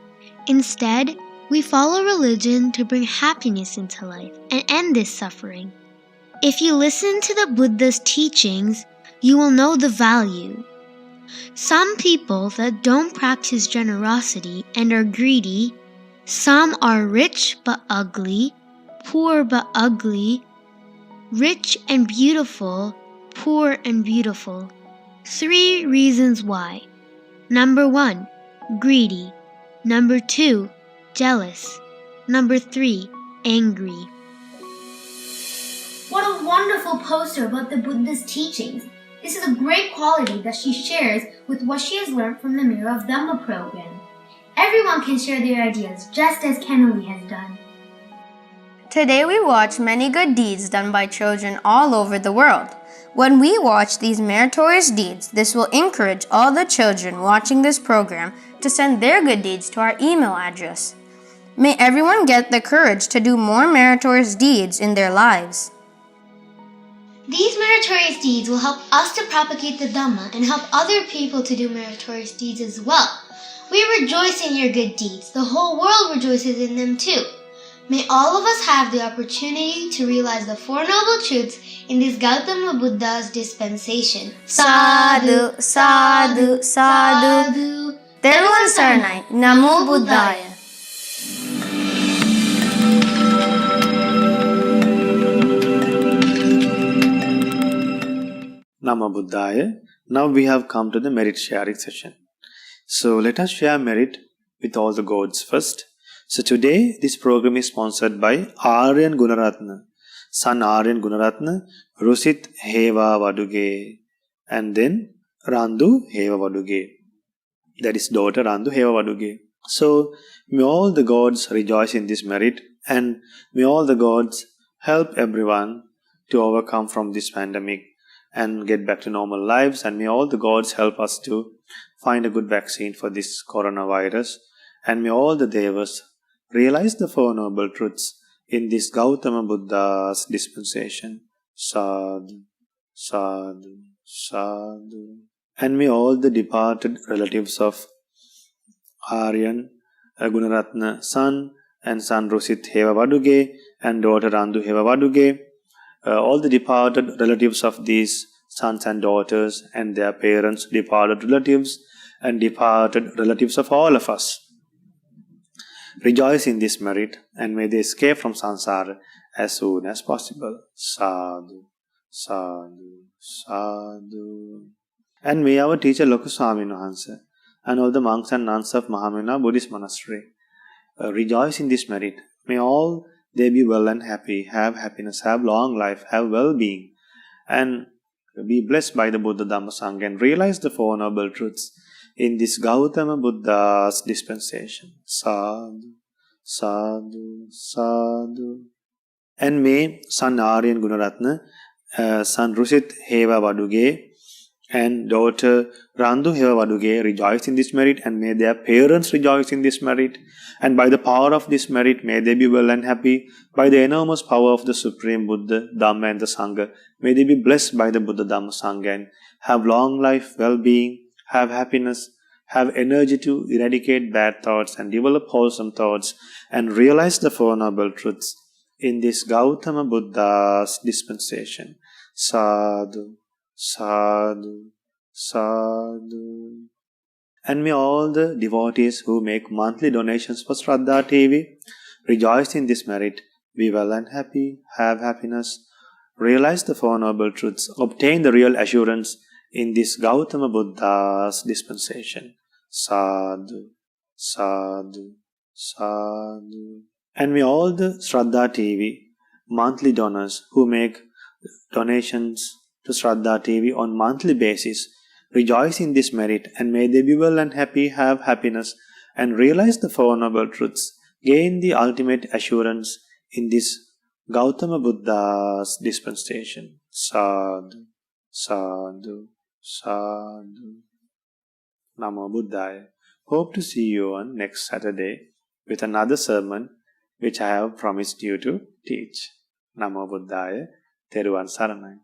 Instead, we follow religion to bring happiness into life and end this suffering. If you listen to the Buddha's teachings, you will know the value. Some people that don't practice generosity and are greedy, some are rich but ugly, poor but ugly, rich and beautiful, poor and beautiful. 3 reasons why. Number 1, greedy. Number 2, jealous. Number 3, angry. What a wonderful poster about the Buddha's teachings. This is a great quality that she shares with what she has learned from the Mirror of Dhamma program. Everyone can share their ideas just as Kaduwela has done. Today we watch many good deeds done by children all over the world. When we watch these meritorious deeds, this will encourage all the children watching this program to send their good deeds to our email address. May everyone get the courage to do more meritorious deeds in their lives. These meritorious deeds will help us to propagate the Dhamma and help other people to do meritorious deeds as well. We rejoice in your good deeds. The whole world rejoices in them too. May all of us have the opportunity to realize the Four Noble Truths in this Gautama Buddha's dispensation. Sadhu, sadhu, sadhu. Teruwan Saranai, Namo Buddhaya. Namo Buddhaya. Now we have come to the merit sharing session. So let us share merit with all the gods first. So today this program is sponsored by Aryan Gunaratna, son Aryan Gunaratna, Rusit Heva Vaduge, and then Randu Heva Vaduge. That is daughter Randu Heva Vaduge. So may all the gods rejoice in this merit, and may all the gods help everyone to overcome from this pandemic and get back to normal lives, and may all the gods help us to find a good vaccine for this coronavirus, and may all the devas realize the Four Noble Truths in this Gautama Buddha's dispensation. Sadhu, sadhu, sadhu. And may all the departed relatives of Aryan Gunaratna, son and son Rusit Heva Vaduge and daughter Randu Heva Vaduge, all the departed relatives of these sons and daughters and their parents, departed relatives and departed relatives of all of us, rejoice in this merit, and may they escape from samsara as soon as possible. Sadhu, sadhu, sadhu. And may our teacher Lokuswami Wahanse and all the monks and nuns of Mahamena Buddhist Monastery rejoice in this merit. May all they be well and happy, have happiness, have long life, have well-being, and be blessed by the Buddha Dhamma Sangha and realize the Four Noble Truths in this Gautama Buddha's dispensation. Sadhu, sadhu, sadhu. And may son Aryan Gunaratna, son Rusit Heva Vaduge, and daughter Randu Heva Vaduge rejoice in this merit, and may their parents rejoice in this merit, and by the power of this merit may they be well and happy. By the enormous power of the Supreme Buddha, Dhamma and the Sangha, may they be blessed by the Buddha Dhamma Sangha and have long life, well-being, have happiness, have energy to eradicate bad thoughts and develop wholesome thoughts, and realize the Four Noble Truths in this Gautama Buddha's dispensation. Sadhu, sadhu, sadhu. And may all the devotees who make monthly donations for ShraddhaTV rejoice in this merit, be well and happy, have happiness, realize the Four Noble Truths, obtain the real assurance in this Gautama Buddha's dispensation. Sadhu, sadhu, sadhu. And may all the ShraddhaTV monthly donors who make donations to ShraddhaTV on monthly basis rejoice in this merit, and may they be well and happy, have happiness, and realize the Four Noble Truths, gain the ultimate assurance in this Gautama Buddha's dispensation. Sadhu, sadhu, sadhu. Namo Buddhaya. Hope to see you on next Saturday with another sermon which I have promised you to teach. Namo Buddhaya. Teruvan Saranai.